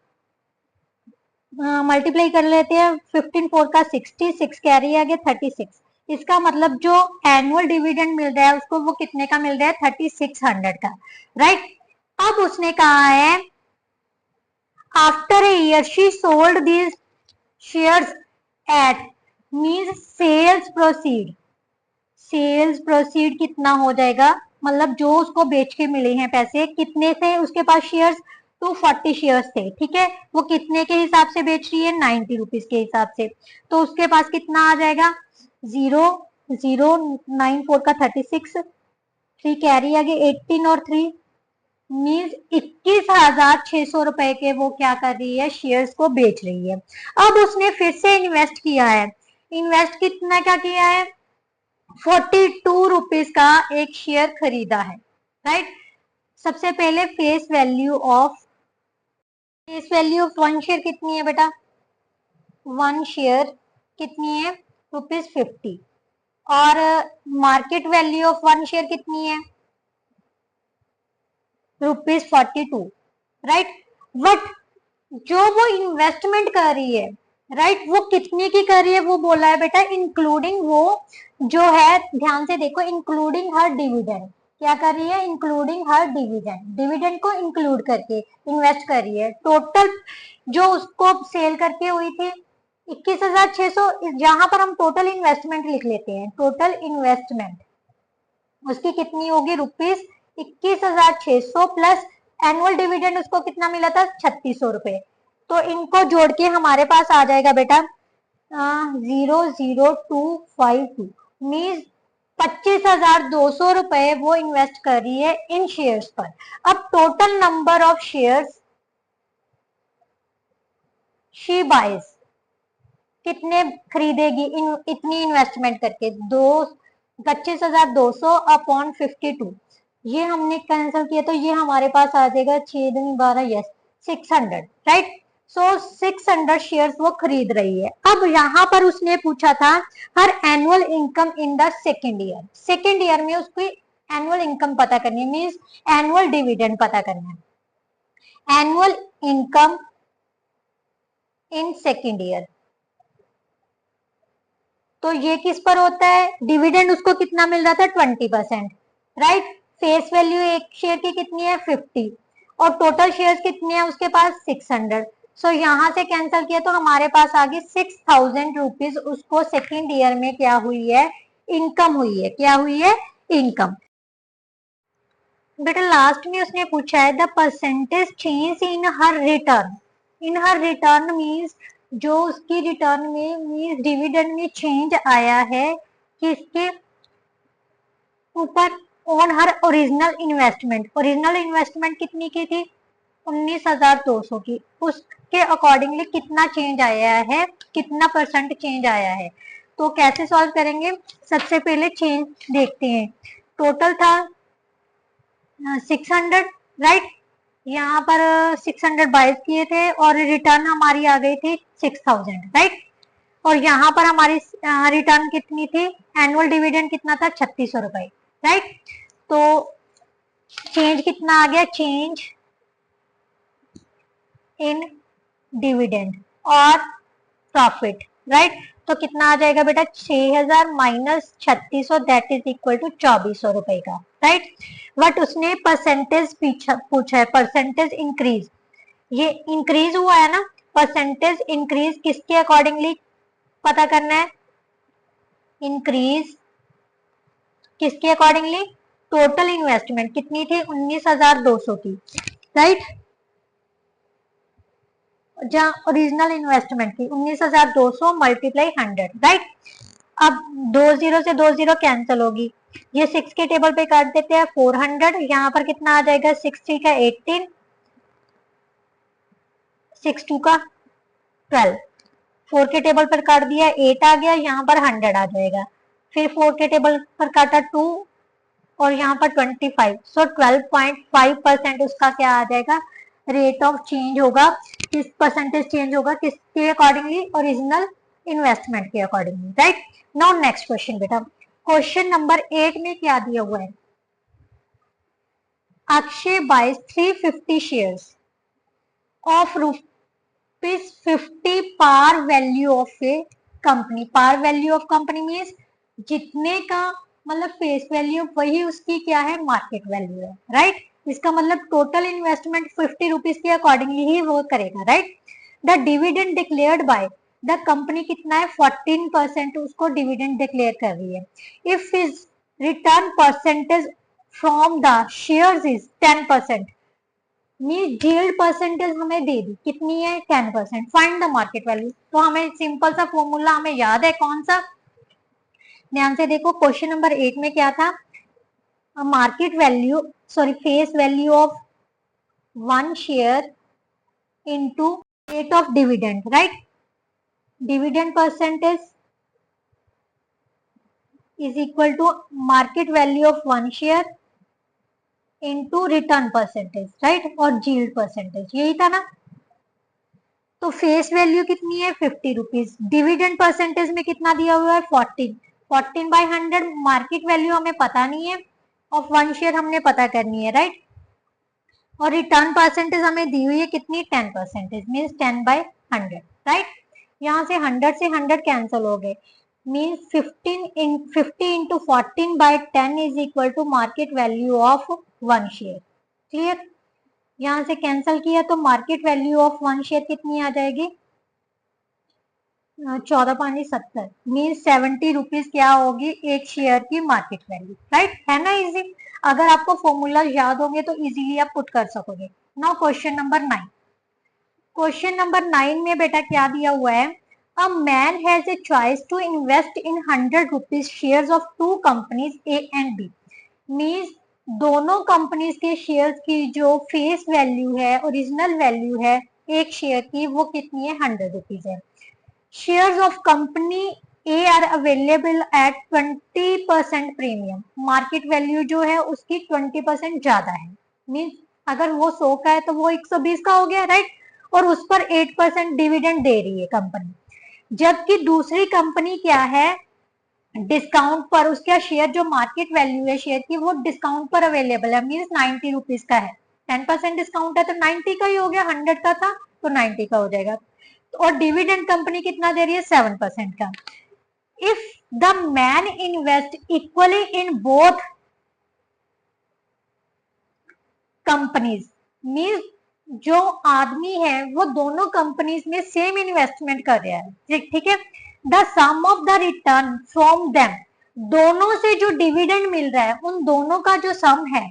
मल्टीप्लाई कर लेते हैं, 15 4 का 60, 6 कैरी आ गया 36, इसका मतलब जो एनुअल डिविडेंड मिल रहा है उसको वो कितने का मिल रहा है, 3600 का, राइट। अब उसने कहा है after a year she sold these shares at, means sales proceed, sales proceed कितना हो जाएगा, मतलब जो उसको बेच के मिले हैं पैसे, कितने से उसके पास शेयर्स, 240 शेयर्स थे, ठीक है। वो कितने के हिसाब से बेच रही है, 90 रुपीज के हिसाब से, तो उसके पास कितना आ जाएगा, 0 0 9 4 का 36, 3 कैरी आ गए 18 और 3, मीन्स 21,600 रुपए के वो क्या कर रही है, शेयर्स को बेच रही है। अब उसने फिर से इन्वेस्ट किया है, इन्वेस्ट कितना क्या किया है, 42 रुपीज का एक शेयर खरीदा है, राइट। सबसे पहले face value of one share कितनी है बेटा, वन शेयर कितनी है, ₹50, और market value of one share कितनी है, ₹42, राइट। बट जो वो इन्वेस्टमेंट कर रही है, राइट, वो कितने की कर रही है, वो बोला है बेटा इंक्लूडिंग, वो जो है ध्यान से देखो, इंक्लूडिंग हर डिविडेंड, क्या कर रही है, इंक्लूडिंग हर डिविडेंड, डिविडेंड को इंक्लूड करके इन्वेस्ट कर रही है। टोटल जो उसको सेल करके हुई थी 21,600, जहां पर हम टोटल इन्वेस्टमेंट लिख लेते हैं, टोटल इन्वेस्टमेंट उसकी कितनी होगी, ₹21,600 प्लस एनुअल डिविडेंड उसको कितना मिला था, 3,600 रुपए। तो इनको जोड़ के हमारे पास आ जाएगा बेटा 00252, मीन्स 25,200 रुपए वो इन्वेस्ट कर रही है इन शेयर्स पर। अब total number of shares she buys, कितने खरीदेगी इतनी इन्वेस्टमेंट करके, 25,200 अपॉन 52, ये हमने कैंसिल किया तो ये हमारे पास आ जाएगा 6 दूनी 12, यस 600, राइट। सो 600 शेयर्स वो खरीद रही है। अब यहाँ पर उसने पूछा था her annual income in the second year, second year में उसकी एनुअल इनकम पता करनी है, मीन्स एनुअल डिविडेंड पता करना है, annual income in second year. तो ये किस पर होता है, डिविडेंड उसको कितना मिल रहा था, 20%, राइट। फेस वैल्यू एक शेयर की कितनी है, 50, और टोटल शेयर्स कितने हैं उसके पास, 600। सो यहां से कैंसिल किया तो हमारे पास आ गई 6,000 रुपीज उसको सेकेंड ईयर में क्या हुई है, इनकम हुई है, क्या हुई है, इनकम। बेटा लास्ट में उसने पूछा है the percentage change in her return, in her return means जो उसकी रिटर्न में मीन्स डिविडेंड में चेंज आया है किसके, ऊपर ऑन हर ओरिजिनल इन्वेस्टमेंट कितनी की थी, 19,200 की। उसके अकॉर्डिंगली कितना चेंज आया है, कितना परसेंट चेंज आया है। तो कैसे सॉल्व करेंगे, सबसे पहले चेंज देखते हैं। टोटल था 600, राइट। यहाँ पर 600 बाइज किए थे और रिटर्न हमारी आ गई थी 6000, राइट। और यहाँ पर हमारी रिटर्न कितनी थी, एनुअल डिविडेंड कितना था, 3600 रुपए, राइट। तो चेंज कितना आ गया, चेंज इन डिविडेंड और प्रॉफिट, राइट। तो कितना आ जाएगा बेटा, 6000 minus 3600 that is equal to 2400 रुपए का, राइट। बट उसने परसेंटेज पूछा है, परसेंटेज इंक्रीज, ये इंक्रीज हुआ है ना, परसेंटेज इंक्रीज किसके अकॉर्डिंगली पता करना है, इंक्रीज किसके अकॉर्डिंगली, टोटल इन्वेस्टमेंट कितनी थी, 19,200 की, राइट। जहाँ ओरिजिनल इन्वेस्टमेंट की 19,200 मल्टीप्लाई 100, राइट। अब 20 से 20 कैंसिल होगी, ये 6 के टेबल पे काट देते हैं, 400, यहाँ पर कितना आ जाएगा, 6 का 18, 6 का 12, 4 के टेबल पर काट दिया, 8 आ गया, यहाँ पर 100 आ जाएगा, फिर 4 के टेबल पर काटा 2 और यहाँ पर 25, सो 12.5% उसका क्या आ जाएगा, रेट ऑफ चेंज होगा, किस परसेंटेज चेंज होगा, किसके अकॉर्डिंगली, ओरिजिनल इन्वेस्टमेंट के accordingly, right. Now next question बेटा, क्वेश्चन नंबर 8 में क्या दिया हुआ है, Akshay buys 350 shares of ₹50 par value of a company. Par value of company means जितने का मतलब फेस वैल्यू वही उसकी क्या है, मार्केट वैल्यू है, राइट। इसका मतलब टोटल इन्वेस्टमेंट 50 रुपीज के अकॉर्डिंगली ही वो करेगा, right. The dividend declared by the company कितना है, 14% उसको डिविडेंड डिक्लेयर कर रही है। If his return percentage from the shares is 10%, yield percentage हमें दे दी कितनी है, 10%, फाइंड द मार्केट वैल्यू। तो हमें सिंपल सा फॉर्मूला हमें याद है, कौन सा, ध्यान से देखो, क्वेश्चन नंबर 8 में क्या था, market value sorry face value of 1 share into rate of dividend, right. Dividend percentage is equal to market value of 1 share into return percentage, right, और यील्ड परसेंटेज, यही था ना। तो फेस वैल्यू कितनी है, 50 रुपीज, डिविडेंड परसेंटेज में कितना दिया हुआ है, 14 14/100, मार्केट वैल्यू हमें पता नहीं है, ऑफ 1 शेयर हमने पता करनी है, राइट। और रिटर्न परसेंटेज हमें दी हुई है कितनी, 10%, मीन्स 10/100, राइट। यहाँ से 100 से 100 कैंसिल हो गए, means 50 into 14/10 is equal to market value of 1 share, clear. यहाँ से कैंसिल किया तो मार्केट वैल्यू ऑफ 1 शेयर कितनी आ जाएगी, 14/70, मीन्स 70 रुपीज क्या होगी, एक शेयर की मार्केट वैल्यू, राइट, है ना इजी। अगर आपको फॉर्मूला याद होंगे तो इजीली आप पुट कर सकोगे। Now question number 9, question number 9 में बेटा क्या दिया हुआ है, a man has a choice to invest in 100 rupees shares of 2 companies A and B, means दोनों कंपनीज के शेयर्स की जो फेस वैल्यू है, ओरिजिनल वैल्यू है एक शेयर की, वो कितनी है, 100 रुपीज है। Shares of company A R available at 20% premium, market value जो है उसकी 20% ज्यादा है, मीन्स अगर वो 100 का है तो वो 120 का हो गया, राइट। और उस पर 8% डिविडेंड दे रही है कंपनी, जबकि दूसरी कंपनी क्या है, डिस्काउंट पर उसका शेयर जो मार्केट वैल्यू है शेयर की वो डिस्काउंट पर अवेलेबल है, मीन्स 90 रुपीज का है, 10% डिस्काउंट है तो 90 का ही हो गया, 100 का था तो 90 का हो जाएगा। और डिविडेंड कंपनी कितना दे रही है, 7% का। If the man invest equally in both companies, means जो आदमी है वो दोनों कंपनीज में सेम इन्वेस्टमेंट कर रहा है, ठीक है। The sum of the return from them, दोनों से जो डिविडेंड मिल रहा है उन दोनों का जो सम है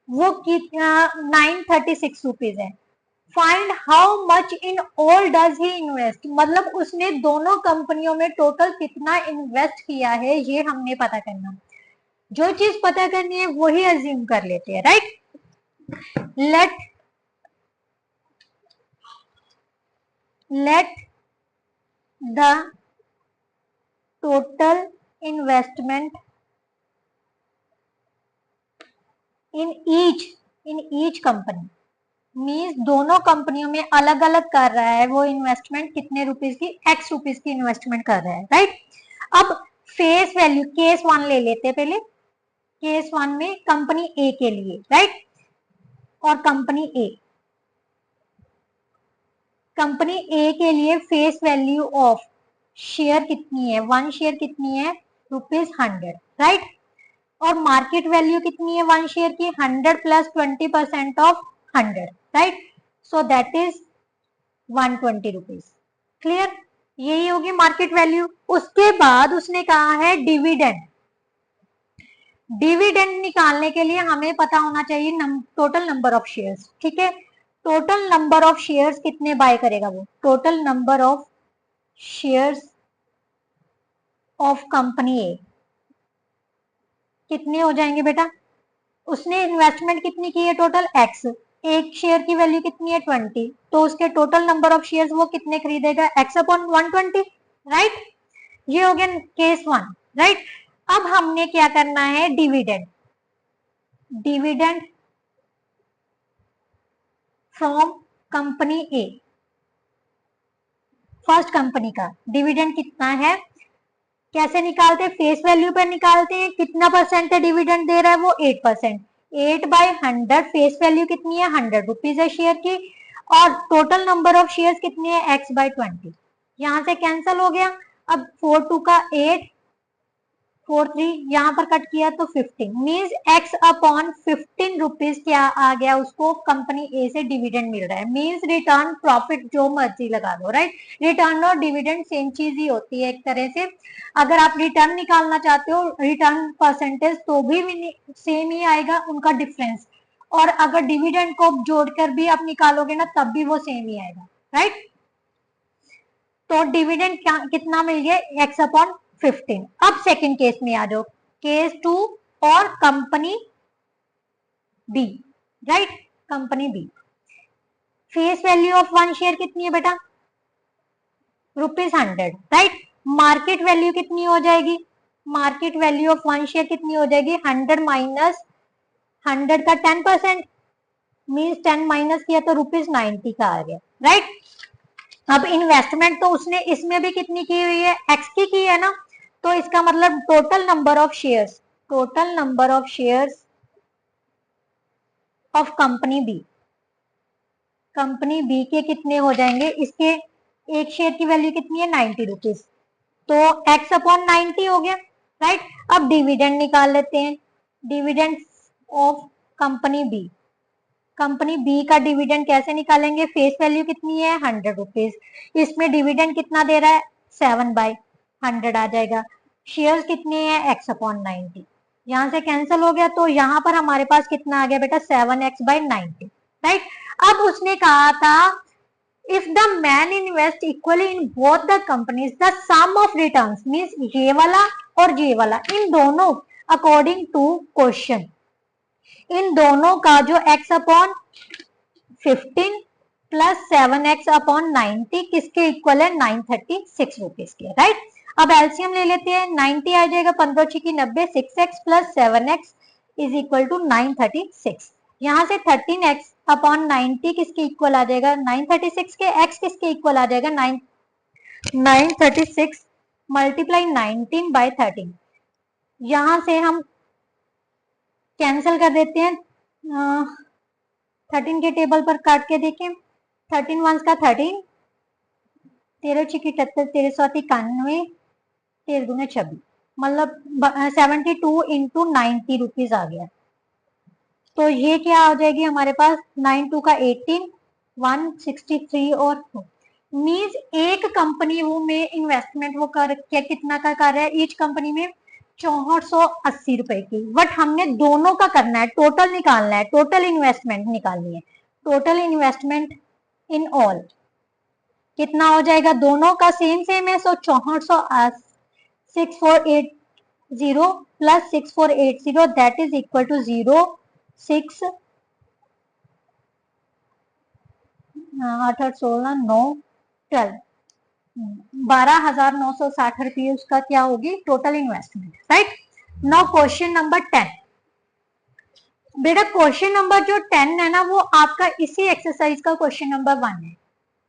वो 936 रुपीज है, find how much in all does he invest, मतलब उसने दोनों कंपनियों में टोटल कितना इन्वेस्ट किया है ये हमने पता करना। जो चीज पता करनी है वही अज्यूम कर लेते हैं, right. Let the total investment in each company, means दोनों कंपनियों में अलग अलग कर रहा है वो इन्वेस्टमेंट, कितने रुपीज की, एक्स रुपीज की इन्वेस्टमेंट कर रहा है, राइट। अब फेस वैल्यू केस वन ले लेते हैं पहले। केस वन में कंपनी ए के लिए, राइट, और कंपनी ए के लिए फेस वैल्यू ऑफ शेयर कितनी है, वन शेयर कितनी है, ₹100, राइट। और मार्केट वैल्यू कितनी है वन शेयर की, 100 plus 20% of 100, right. So that is 120 rupees. Clear, यही होगी मार्केट वैल्यू। उसके बाद उसने कहा है डिविडेंड। डिविडेंड निकालने के लिए हमें पता होना चाहिए टोटल नंबर ऑफ शेयर्स, ठीक है। टोटल नंबर ऑफ शेयर्स कितने बाय करेगा वो, total number of shares of company A कितने हो जाएंगे बेटा। उसने इन्वेस्टमेंट कितनी की है टोटल, एक्स, एक शेयर की वैल्यू कितनी है 20, तो उसके टोटल नंबर ऑफ शेयर्स वो कितने खरीदेगा, एक्स अपॉन 120, राइट। ये हो गया केस वन, राइट। अब हमने क्या करना है, dividend. Dividend from company A, first company का डिविडेंड कितना है, कैसे निकालते हैं, फेस वैल्यू पर निकालते हैं। कितना परसेंट है डिविडेंड दे रहा है वो, 8%। 8/100, फेस वैल्यू कितनी है, 100 रुपीज है शेयर की, और टोटल नंबर ऑफ शेयर्स कितनी है, x/20। यहां से कैंसल हो गया। अब 4 2 का 8, 4 3 यहाँ पर कट किया तो 15, मीन्स x अपॉन 15 रुपीज क्या आ गया, उसको कंपनी ए से डिविडेंड मिल रहा है। मीन्स रिटर्न प्रॉफिट जो मर्जी लगा दो, राइट। रिटर्न और डिविडेंड सेम चीज ही होती है एक तरह से। अगर आप रिटर्न निकालना चाहते हो, रिटर्न परसेंटेज, तो भी सेम ही आएगा, उनका डिफरेंस। और अगर डिविडेंड को जोड़कर भी आप निकालोगे ना तब भी वो सेम ही आएगा, राइट। तो डिविडेंड कितना मिल गया, एक्स अपॉन 15। अब सेकंड केस में आ जाओ, केस 2 और company B, right. Company B, face value of one share कितनी है बेटा, ₹100, राइट। मार्केट वैल्यू कितनी हो जाएगी, market value of one share कितनी हो जाएगी, 100 माइनस 100 का 10%, मीन्स 10 माइनस किया तो ₹90 का आ गया, राइट। अब इन्वेस्टमेंट तो उसने इसमें भी कितनी की हुई है, एक्स की है ना, तो इसका मतलब total number of shares, total number of shares of company B, company B के कितने हो जाएंगे, इसके एक शेयर की वैल्यू कितनी है, 90 रुपीज, तो एक्स अपॉन 90 हो गया, राइट। अब डिविडेंड निकाल लेते हैं, dividend of company B. Company B का डिविडेंड कैसे निकालेंगे, फेस वैल्यू कितनी है, 100 रुपीज, इसमें डिविडेंड कितना दे रहा है, 7/100 आ जाएगा। शेयर्स कितने हैं, एक्स अपॉन 90, यहां से कैंसिल हो गया, तो यहां पर हमारे पास कितना आ गया बेटा, 7x/90, राइट। अब उसने कहा था if the man invest equally in both the companies the sum of returns, means ये वाला और ये वाला, इन दोनों अकॉर्डिंग टू क्वेश्चन, इन दोनों का जो x upon 15 plus 7x upon 90 किसके इक्वल है, 936 रुपीज के, राइट। अब एलसीएम ले लेते हैं, 90 आ जाएगा, 15 की 90, 6x plus 7x is equal to 936। यहाँ से 13x अपॉन 90 किसके इक्वल आ जाएगा, 936 के, x किसके इक्वल आ जाएगा, 936 मल्टीप्लाई 19/13। यहां से हम कैंसिल कर देते हैं, 13 के टेबल पर काट के देखें, 13 वंस का 13, 13 छिकी 78, 13 सौती 91, 13 दूने 26, मतलब 72 इंटू 90 रुपीज आ गया। तो ये क्या आ जाएगी हमारे पास, 92 का 18, 163 और 2, मीन्स एक कंपनी वो में इन्वेस्टमेंट वो कर क्या कितना का कर रहा है, ईच कंपनी में 6480 रुपए की। बट हमने दोनों का करना है, टोटल निकालना है, टोटल इन्वेस्टमेंट निकालनी है। टोटल इन्वेस्टमेंट इन ऑल कितना हो जाएगा, दोनों का सेम सेम है, so 6480 plus 6480 that is equal to 06 8 8 16 9 12 12,960 उसका क्या होगी total investment, right. Now question number 10। बेटा क्वेश्चन नंबर जो 10 है ना वो आपका इसी एक्सरसाइज का क्वेश्चन नंबर 1 है,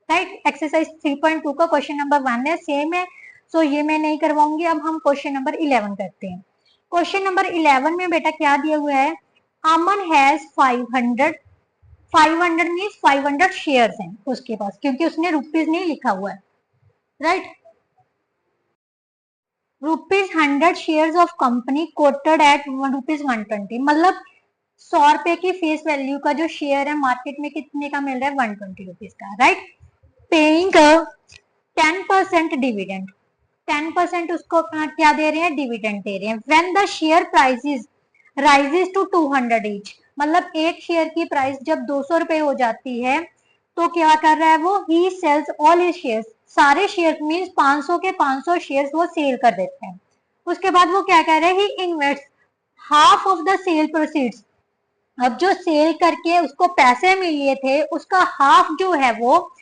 राइट। एक्सरसाइज 3.2 का क्वेश्चन नंबर 1 है, सेम है, सो ये मैं नहीं करवाऊंगी। अब हम क्वेश्चन नंबर 11 करते हैं। क्वेश्चन नंबर 11 में बेटा क्या दिया हुआ है, अमन हैज 500 मीन्स 500 शेयर्स हैं उसके पास, क्योंकि उसने रुपीज नहीं लिखा हुआ है, right. ₹100 shares of company quoted at ₹120, मतलब 100 रुपए की फेस वैल्यू का जो शेयर है मार्केट में कितने का मिल रहा है, 120 का, राइट। पेइंग 10% डिविडेंड, 10% उसको क्या दे रहे हैं, डिविडेंड दे रहे हैं। When the share prices rises to 200 each, मतलब एक शेयर की प्राइस जब 200 रुपए हो जाती है तो क्या कर रहा है वो, ही सेल्स ऑल हिज शेयर्स, सारे शेयर मीन्स 500 के 500 शेयर्स वो सेल कर देते हैं। उसके बाद वो क्या कह रहे हैं, he invest half of the sale proceeds, अब जो सेल करके उसको पैसे मिले थे उसका हाफ जो है वो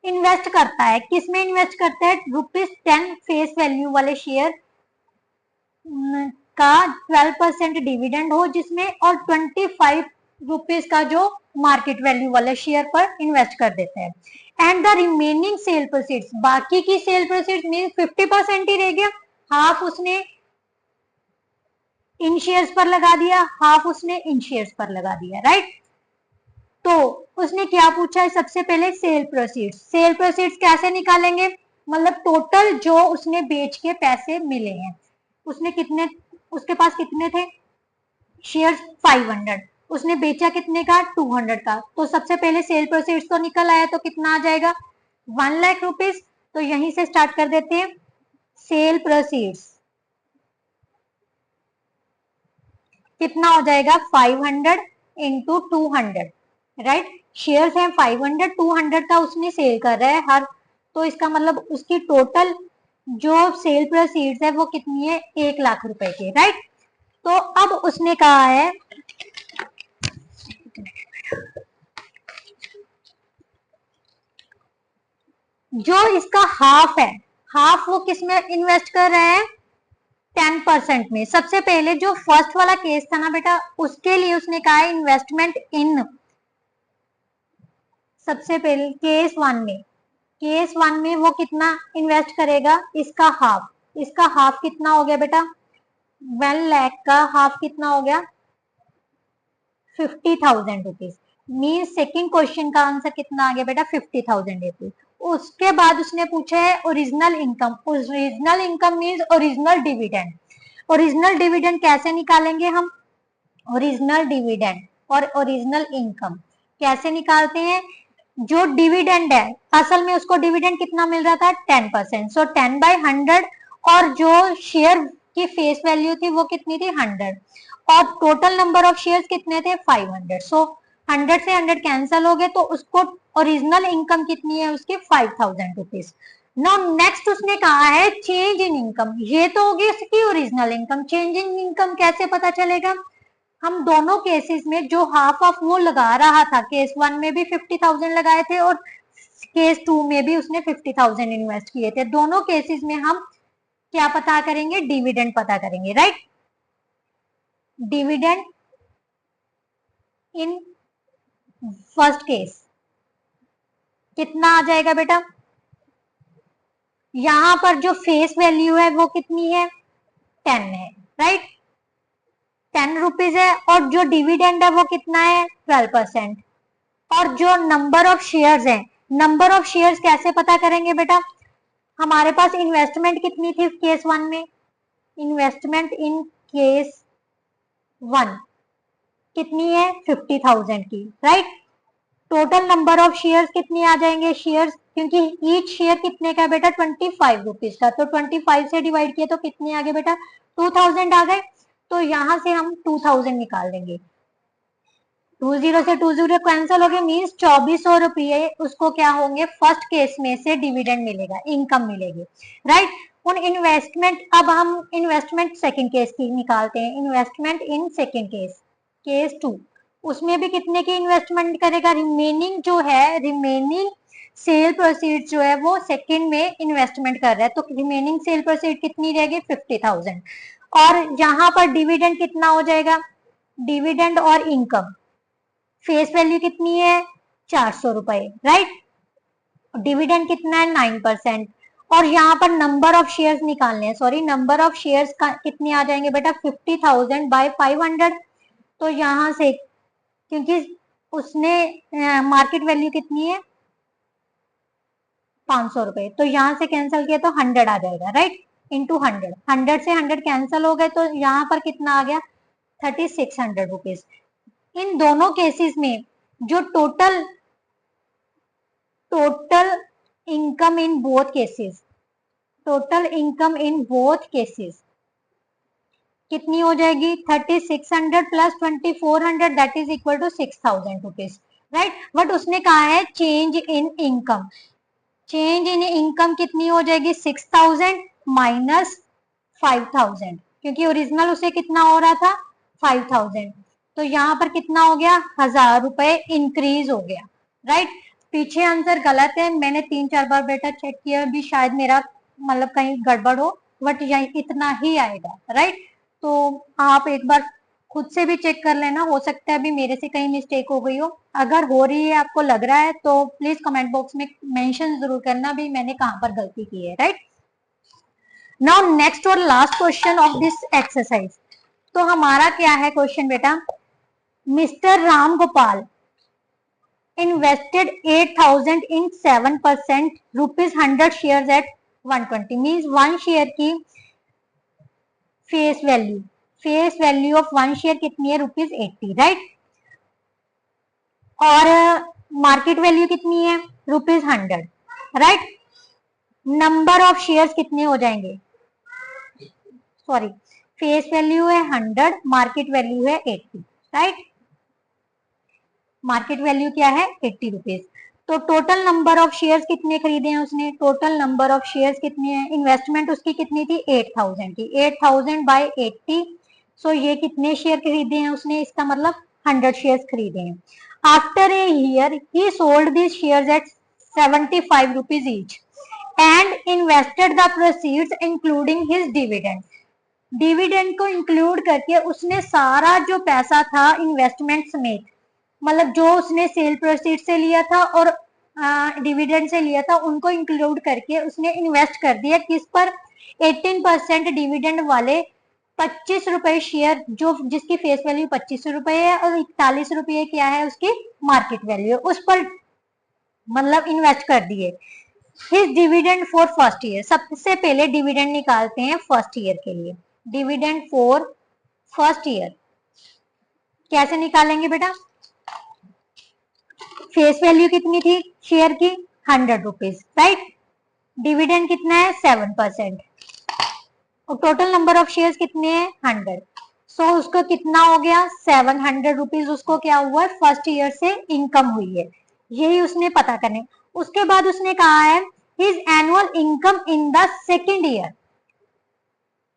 इन्वेस्ट करता है, किसमें इन्वेस्ट करता है, ₹10 फेस वैल्यू वाले शेयर का 12% डिविडेंड हो जिसमें, और 25 रुपीज का जो मार्केट वैल्यू वाले शेयर पर इन्वेस्ट कर देते हैं। And the remaining sale proceeds, बाकी की सेल प्रोसीड्स मीन 50% ही रह गया, हाफ उसने इन शेयर्स पर लगा दिया, हाफ उसने इन शेयर्स पर लगा दिया, राइट। तो उसने क्या पूछा है, सबसे पहले सेल प्रोसीड्स, सेल प्रोसीड्स कैसे निकालेंगे, मतलब टोटल जो उसने बेच के पैसे मिले हैं, उसने कितने, उसके पास कितने थे शेयर्स, 500, उसने बेचा कितने का, 200 का, तो सबसे पहले सेल प्रोसीड्स तो निकल आया, तो कितना आ जाएगा, 1 लाख रुपीज। तो यहीं से स्टार्ट कर देते हैं, सेल प्रोसीड्स कितना हो जाएगा, 500 इंटू 200, राइट। शेयर्स हैं 500, 200 का उसने सेल कर रहा है हर, तो इसका मतलब उसकी टोटल जो सेल प्रोसीड्स है वो कितनी है, 1 लाख रुपए के, राइट। तो अब उसने कहा है, जो इसका हाफ है, हाफ वो किस में इन्वेस्ट कर रहे हैं, 10% में। सबसे पहले जो फर्स्ट वाला केस था ना बेटा, उसके लिए उसने कहा है इन्वेस्टमेंट इन, सबसे पहले केस 1 में, केस 1 में वो कितना इन्वेस्ट करेगा, इसका हाफ, इसका हाफ कितना हो गया बेटा, 1 लाख का हाफ कितना हो गया, 50,000 रुपीज, मीन सेकेंड क्वेश्चन का आंसर कितना आ गया बेटा, 50,000 रुपीज। उसके बाद उसने पूछा है original income, original income means original dividend, original dividend कैसे निकालेंगे हम, ओरिजिनल डिविडेंड और ओरिजिनल इनकम कैसे निकालते हैं, जो डिविडेंड है असल में उसको डिविडेंड कितना मिल रहा था, 10%, सो 10/100, और जो शेयर की फेस वैल्यू थी वो कितनी थी, 100, और टोटल नंबर ऑफ शेयर्स कितने थे, 500, सो 100 से 100 कैंसिल हो गए, तो उसको ओरिजिनल इनकम कितनी है उसकी, 5,000 रुपीज। नाउ नेक्स्ट उसने कहा है चेंज इन इनकम, ये तो होगी उसकी original income, change in income कैसे पता चलेगा, हम दोनों केसेस में जो हाफ ऑफ वो लगा रहा था, केस 1 में भी 50,000 लगाए थे और केस 2 में भी उसने 50,000 इन्वेस्ट किए थे, दोनों केसेस में हम क्या पता करेंगे, डिविडेंड पता करेंगे, right. Dividend in first case कितना आ जाएगा बेटा, यहां पर जो फेस वैल्यू है वो कितनी है, 10 है, राइट, 10 रुपीज है, और जो डिविडेंड है वो कितना है, 12%, और जो नंबर ऑफ शेयर्स है, नंबर ऑफ शेयर्स कैसे पता करेंगे बेटा, हमारे पास इन्वेस्टमेंट कितनी थी केस 1 में, इन्वेस्टमेंट इन केस 1 कितनी है, 50,000 की, right. Total number of shares कितने आ जाएंगे, शेयर्स क्योंकि ईच शेयर कितने का बेटा, 25 रुपीज का, तो 25 से डिवाइड किया तो कितने आ गए बेटा, 2000 आ गए, तो यहां से हम 2000 निकाल देंगे, 20 से 20 कैंसिल हो गए, मीन्स 2400 रुपये उसको क्या होंगे, फर्स्ट केस में से डिविडेंड मिलेगा, इनकम मिलेगी, राइट। उन इन्वेस्टमेंट, अब हम इन्वेस्टमेंट सेकंड केस की निकालते हैं, investment in second case, case 2, उसमें भी कितने की इन्वेस्टमेंट करेगा, रिमेनिंग जो है, रिमेनिंग सेल प्रोसीड जो है वो सेकंड में इन्वेस्टमेंट कर रहा है, तो रिमेनिंग सेल प्रोसीड कितनी रहेगी, 50,000। और यहाँ पर डिविडेंड कितना हो जाएगा, डिविडेंड और इनकम, फेस वैल्यू कितनी है, 400 रुपए, राइट। डिविडेंड कितना है, 9%। और यहाँ पर नंबर ऑफ शेयर्स निकालने हैं, सॉरी नंबर ऑफ शेयर्स का कितने आ जाएंगे बेटा, 50,000 बाय 500। तो यहाँ से, क्योंकि उसने मार्केट वैल्यू कितनी है, 500 रुपए, तो यहाँ से कैंसिल किया तो 100 आ जाएगा, राइट, इंटू 100, 100 से 100 कैंसिल हो गए, तो यहाँ पर कितना आ गया, 3600 रुपीज। इन दोनों केसेस में जो total income in both cases, total income in both cases कितनी हो जाएगी, 3600 plus 2400, that is equal to 6000 rupees, right. But उसने कहा है change in income, change in income कितनी हो जाएगी, 6000 माइनस 5000, क्योंकि ओरिजिनल उसे कितना हो रहा था, 5000, तो यहाँ पर कितना हो गया, 1000 रुपए इंक्रीज हो गया, राइट। पीछे आंसर गलत है, मैंने 3-4 बार बेटा चेक किया, भी शायद मेरा मतलब कहीं गड़बड़ हो, बट यहाँ इतना ही आएगा, राइट। तो आप एक बार खुद से भी चेक कर लेना, हो सकता है अभी मेरे से कहीं मिस्टेक हो गई हो, अगर हो रही है, आपको लग रहा है, तो प्लीज कमेंट बॉक्स में मेंशन जरूर करना भी मैंने कहां पर गलती की है, राइट। नाउ नेक्स्ट और last question of this exercise, तो हमारा क्या है क्वेश्चन बेटा, mister Ram Gopal invested 8,000 in 7% rupees 100 shares at 120, means one share की face value of one share कितनी है, ₹80, राइट। और मार्केट वैल्यू कितनी है, ₹100, राइट। नंबर ऑफ शेयर्स कितने हो जाएंगे, सॉरी, फेस वैल्यू है 100, मार्केट वैल्यू है 80, राइट। मार्केट वैल्यू क्या है, 80 रुपीज। तो टोटल नंबर ऑफ शेयर्स कितने खरीदे हैं उसने, टोटल नंबर ऑफ शेयर्स कितने हैं, इन्वेस्टमेंट उसकी कितनी थी, 8000 की, 8000 बाय 80, सो ये कितने शेयर खरीदे हैं उसने, इसका मतलब 100 शेयर्स खरीदे हैं। After a year he sold this shares at 75 rupees each and invested the proceeds including his dividend, dividend को इंक्लूड करके उसने सारा जो पैसा था इन्वेस्टमेंट समेत, मतलब जो उसने सेल प्रोसीड से लिया था और डिविडेंड से लिया था, उनको इंक्लूड करके उसने इन्वेस्ट कर दिया किस पर, 18% डिविडेंड वाले 25 रुपए शेयर, जो जिसकी फेस वैल्यू 25 रुपए है और 41 रुपए क्या है उसकी मार्केट वैल्यू, उस पर मतलब इन्वेस्ट कर दिए। His dividend for first year, सबसे पहले डिविडेंड निकालते हैं फर्स्ट ईयर के लिए, डिविडेंड फॉर फर्स्ट ईयर कैसे निकालेंगे बेटा, फेस वैल्यू कितनी थी शेयर की, 100 रुपीज, राइट। डिविडेंड कितना है, 7%, और टोटल नंबर ऑफ शेयर्स कितने हैं, 100, सो उसको कितना हो गया, 700 रुपीज उसको क्या हुआ, फर्स्ट ईयर से इनकम हुई है, यही उसने पता करने। उसके बाद उसने कहा है his annual income in the second year,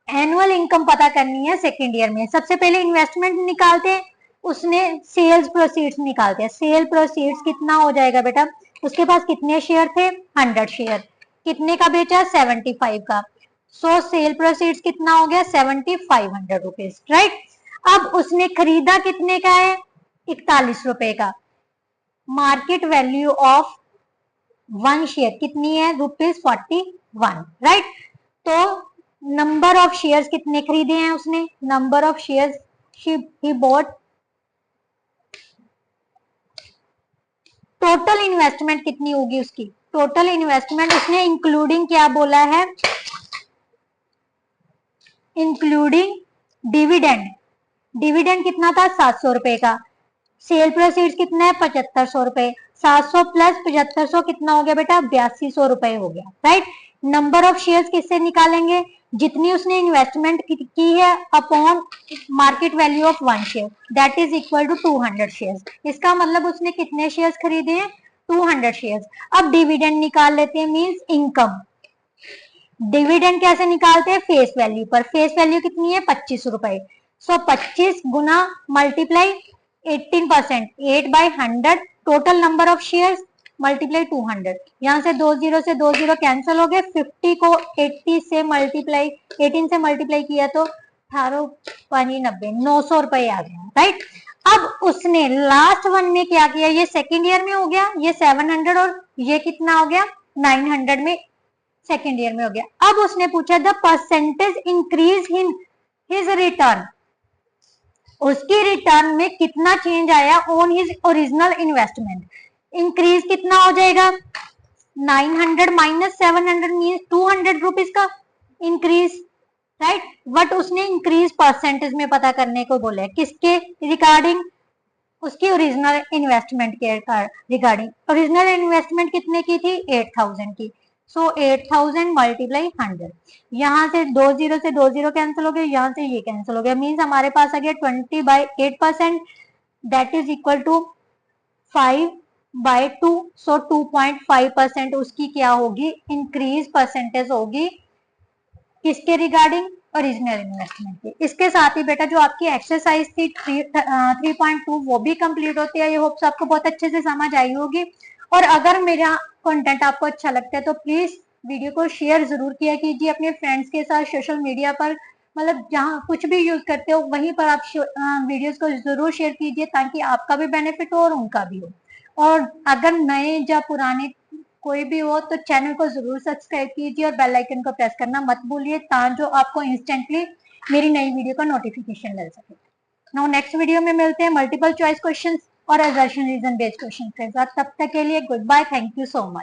annual income पता करनी है सेकेंड ईयर में। सबसे पहले इन्वेस्टमेंट निकालते हैं, उसने सेल्स प्रोसीड्स निकालते हैं, सेल प्रोसीड्स कितना हो जाएगा बेटा, उसके पास कितने शेयर थे, 100 शेयर, कितने का बेचा, 75 का, सो सेल प्रोसीड्स कितना हो गया, 7500 रुपीज, राइट। अब उसने खरीदा कितने का है, 41 रुपए का, market value of one share कितनी है, ₹41, राइट। तो नंबर ऑफ शेयर्स कितने खरीदे हैं उसने, number of shares he bought, total investment कितनी होगी उसकी, टोटल इन्वेस्टमेंट उसने इंक्लूडिंग क्या बोला है, इंक्लूडिंग डिविडेंड, डिविडेंड कितना था, 700 रुपए का, सेल प्रोसीड्स कितना है, 7500 रुपए, 700 प्लस 7500 कितना हो गया बेटा, 8200 रुपए हो गया, राइट। नंबर ऑफ शेयर्स किससे निकालेंगे, जितनी उसने इन्वेस्टमेंट की है upon market value of 1 share, that is equal to 200 shares. इसका मतलब उसने कितने शेयर्स खरीदे हैं? 200 शेयर्स। अब डिविडेंड निकाल लेते हैं, मींस इनकम। डिविडेंड कैसे निकालते हैं? फेस वैल्यू पर। फेस वैल्यू कितनी है? 25 रुपए। सो 25 गुना multiply 18%, 8/100 total number of shares multiply 200। यहाँ से 2 0 कैंसिल हो गए। 50 को 80 से मल्टीप्लाई 18 से मल्टीप्लाई किया तो 18×5 = 900 रुपए आ गया, राइट। अब उसने लास्ट वन में क्या किया? ये सेकेंड ईयर में हो गया, ये 700 और ये कितना हो गया? 900 में सेकेंड ईयर में हो गया। अब उसने पूछा the percentage increase in his return, उसकी रिटर्न में कितना चेंज आया on his original investment. Increase कितना हो जाएगा? 900 माइनस 700 मीन्स 200 रुपीज का इंक्रीज, राइट। बट उसने इंक्रीज परसेंटेज में पता करने को बोला है, किसके रिगार्डिंग? उसकी ओरिजिनल इन्वेस्टमेंट के रिगार्डिंग। ओरिजिनल इन्वेस्टमेंट कितने की थी? 8000 की। सो 8000 मल्टीप्लाई 100। यहाँ से 20 से 20 कैंसिल हो गया, यहाँ से ये कैंसिल हो गया, मीन्स हमारे पास आ गया 20/8%, दैट इज इक्वल टू 5/2। सो 2.5% उसकी क्या होगी? इंक्रीज परसेंटेज होगी, किसके रिगार्डिंग? ओरिजिनल इन्वेस्टमेंट के। इसके साथ ही बेटा जो आपकी एक्सरसाइज थी 3.2 वो भी कंप्लीट होती है। ये होप्स आपको बहुत अच्छे से समझ आई होगी। और अगर मेरा कंटेंट आपको अच्छा लगता है तो प्लीज वीडियो को शेयर जरूर किया कीजिए अपने फ्रेंड्स के साथ, सोशल मीडिया पर, मतलब जहाँ कुछ भी यूज करते हो वहीं पर आप वीडियोस को जरूर शेयर कीजिए, ताकि आपका भी बेनिफिट हो और उनका भी हो। और अगर नए या पुराने कोई भी हो तो चैनल को जरूर सब्सक्राइब कीजिए और बेल आइकन को प्रेस करना मत भूलिए, ताकि जो आपको इंस्टेंटली मेरी नई वीडियो का नोटिफिकेशन मिल सके। नाउ नेक्स्ट वीडियो में मिलते हैं मल्टीपल चॉइस क्वेश्चंस और असर्शन रीजन बेस्ड क्वेश्चन के साथ। तब तक के लिए good bye, thank you so much.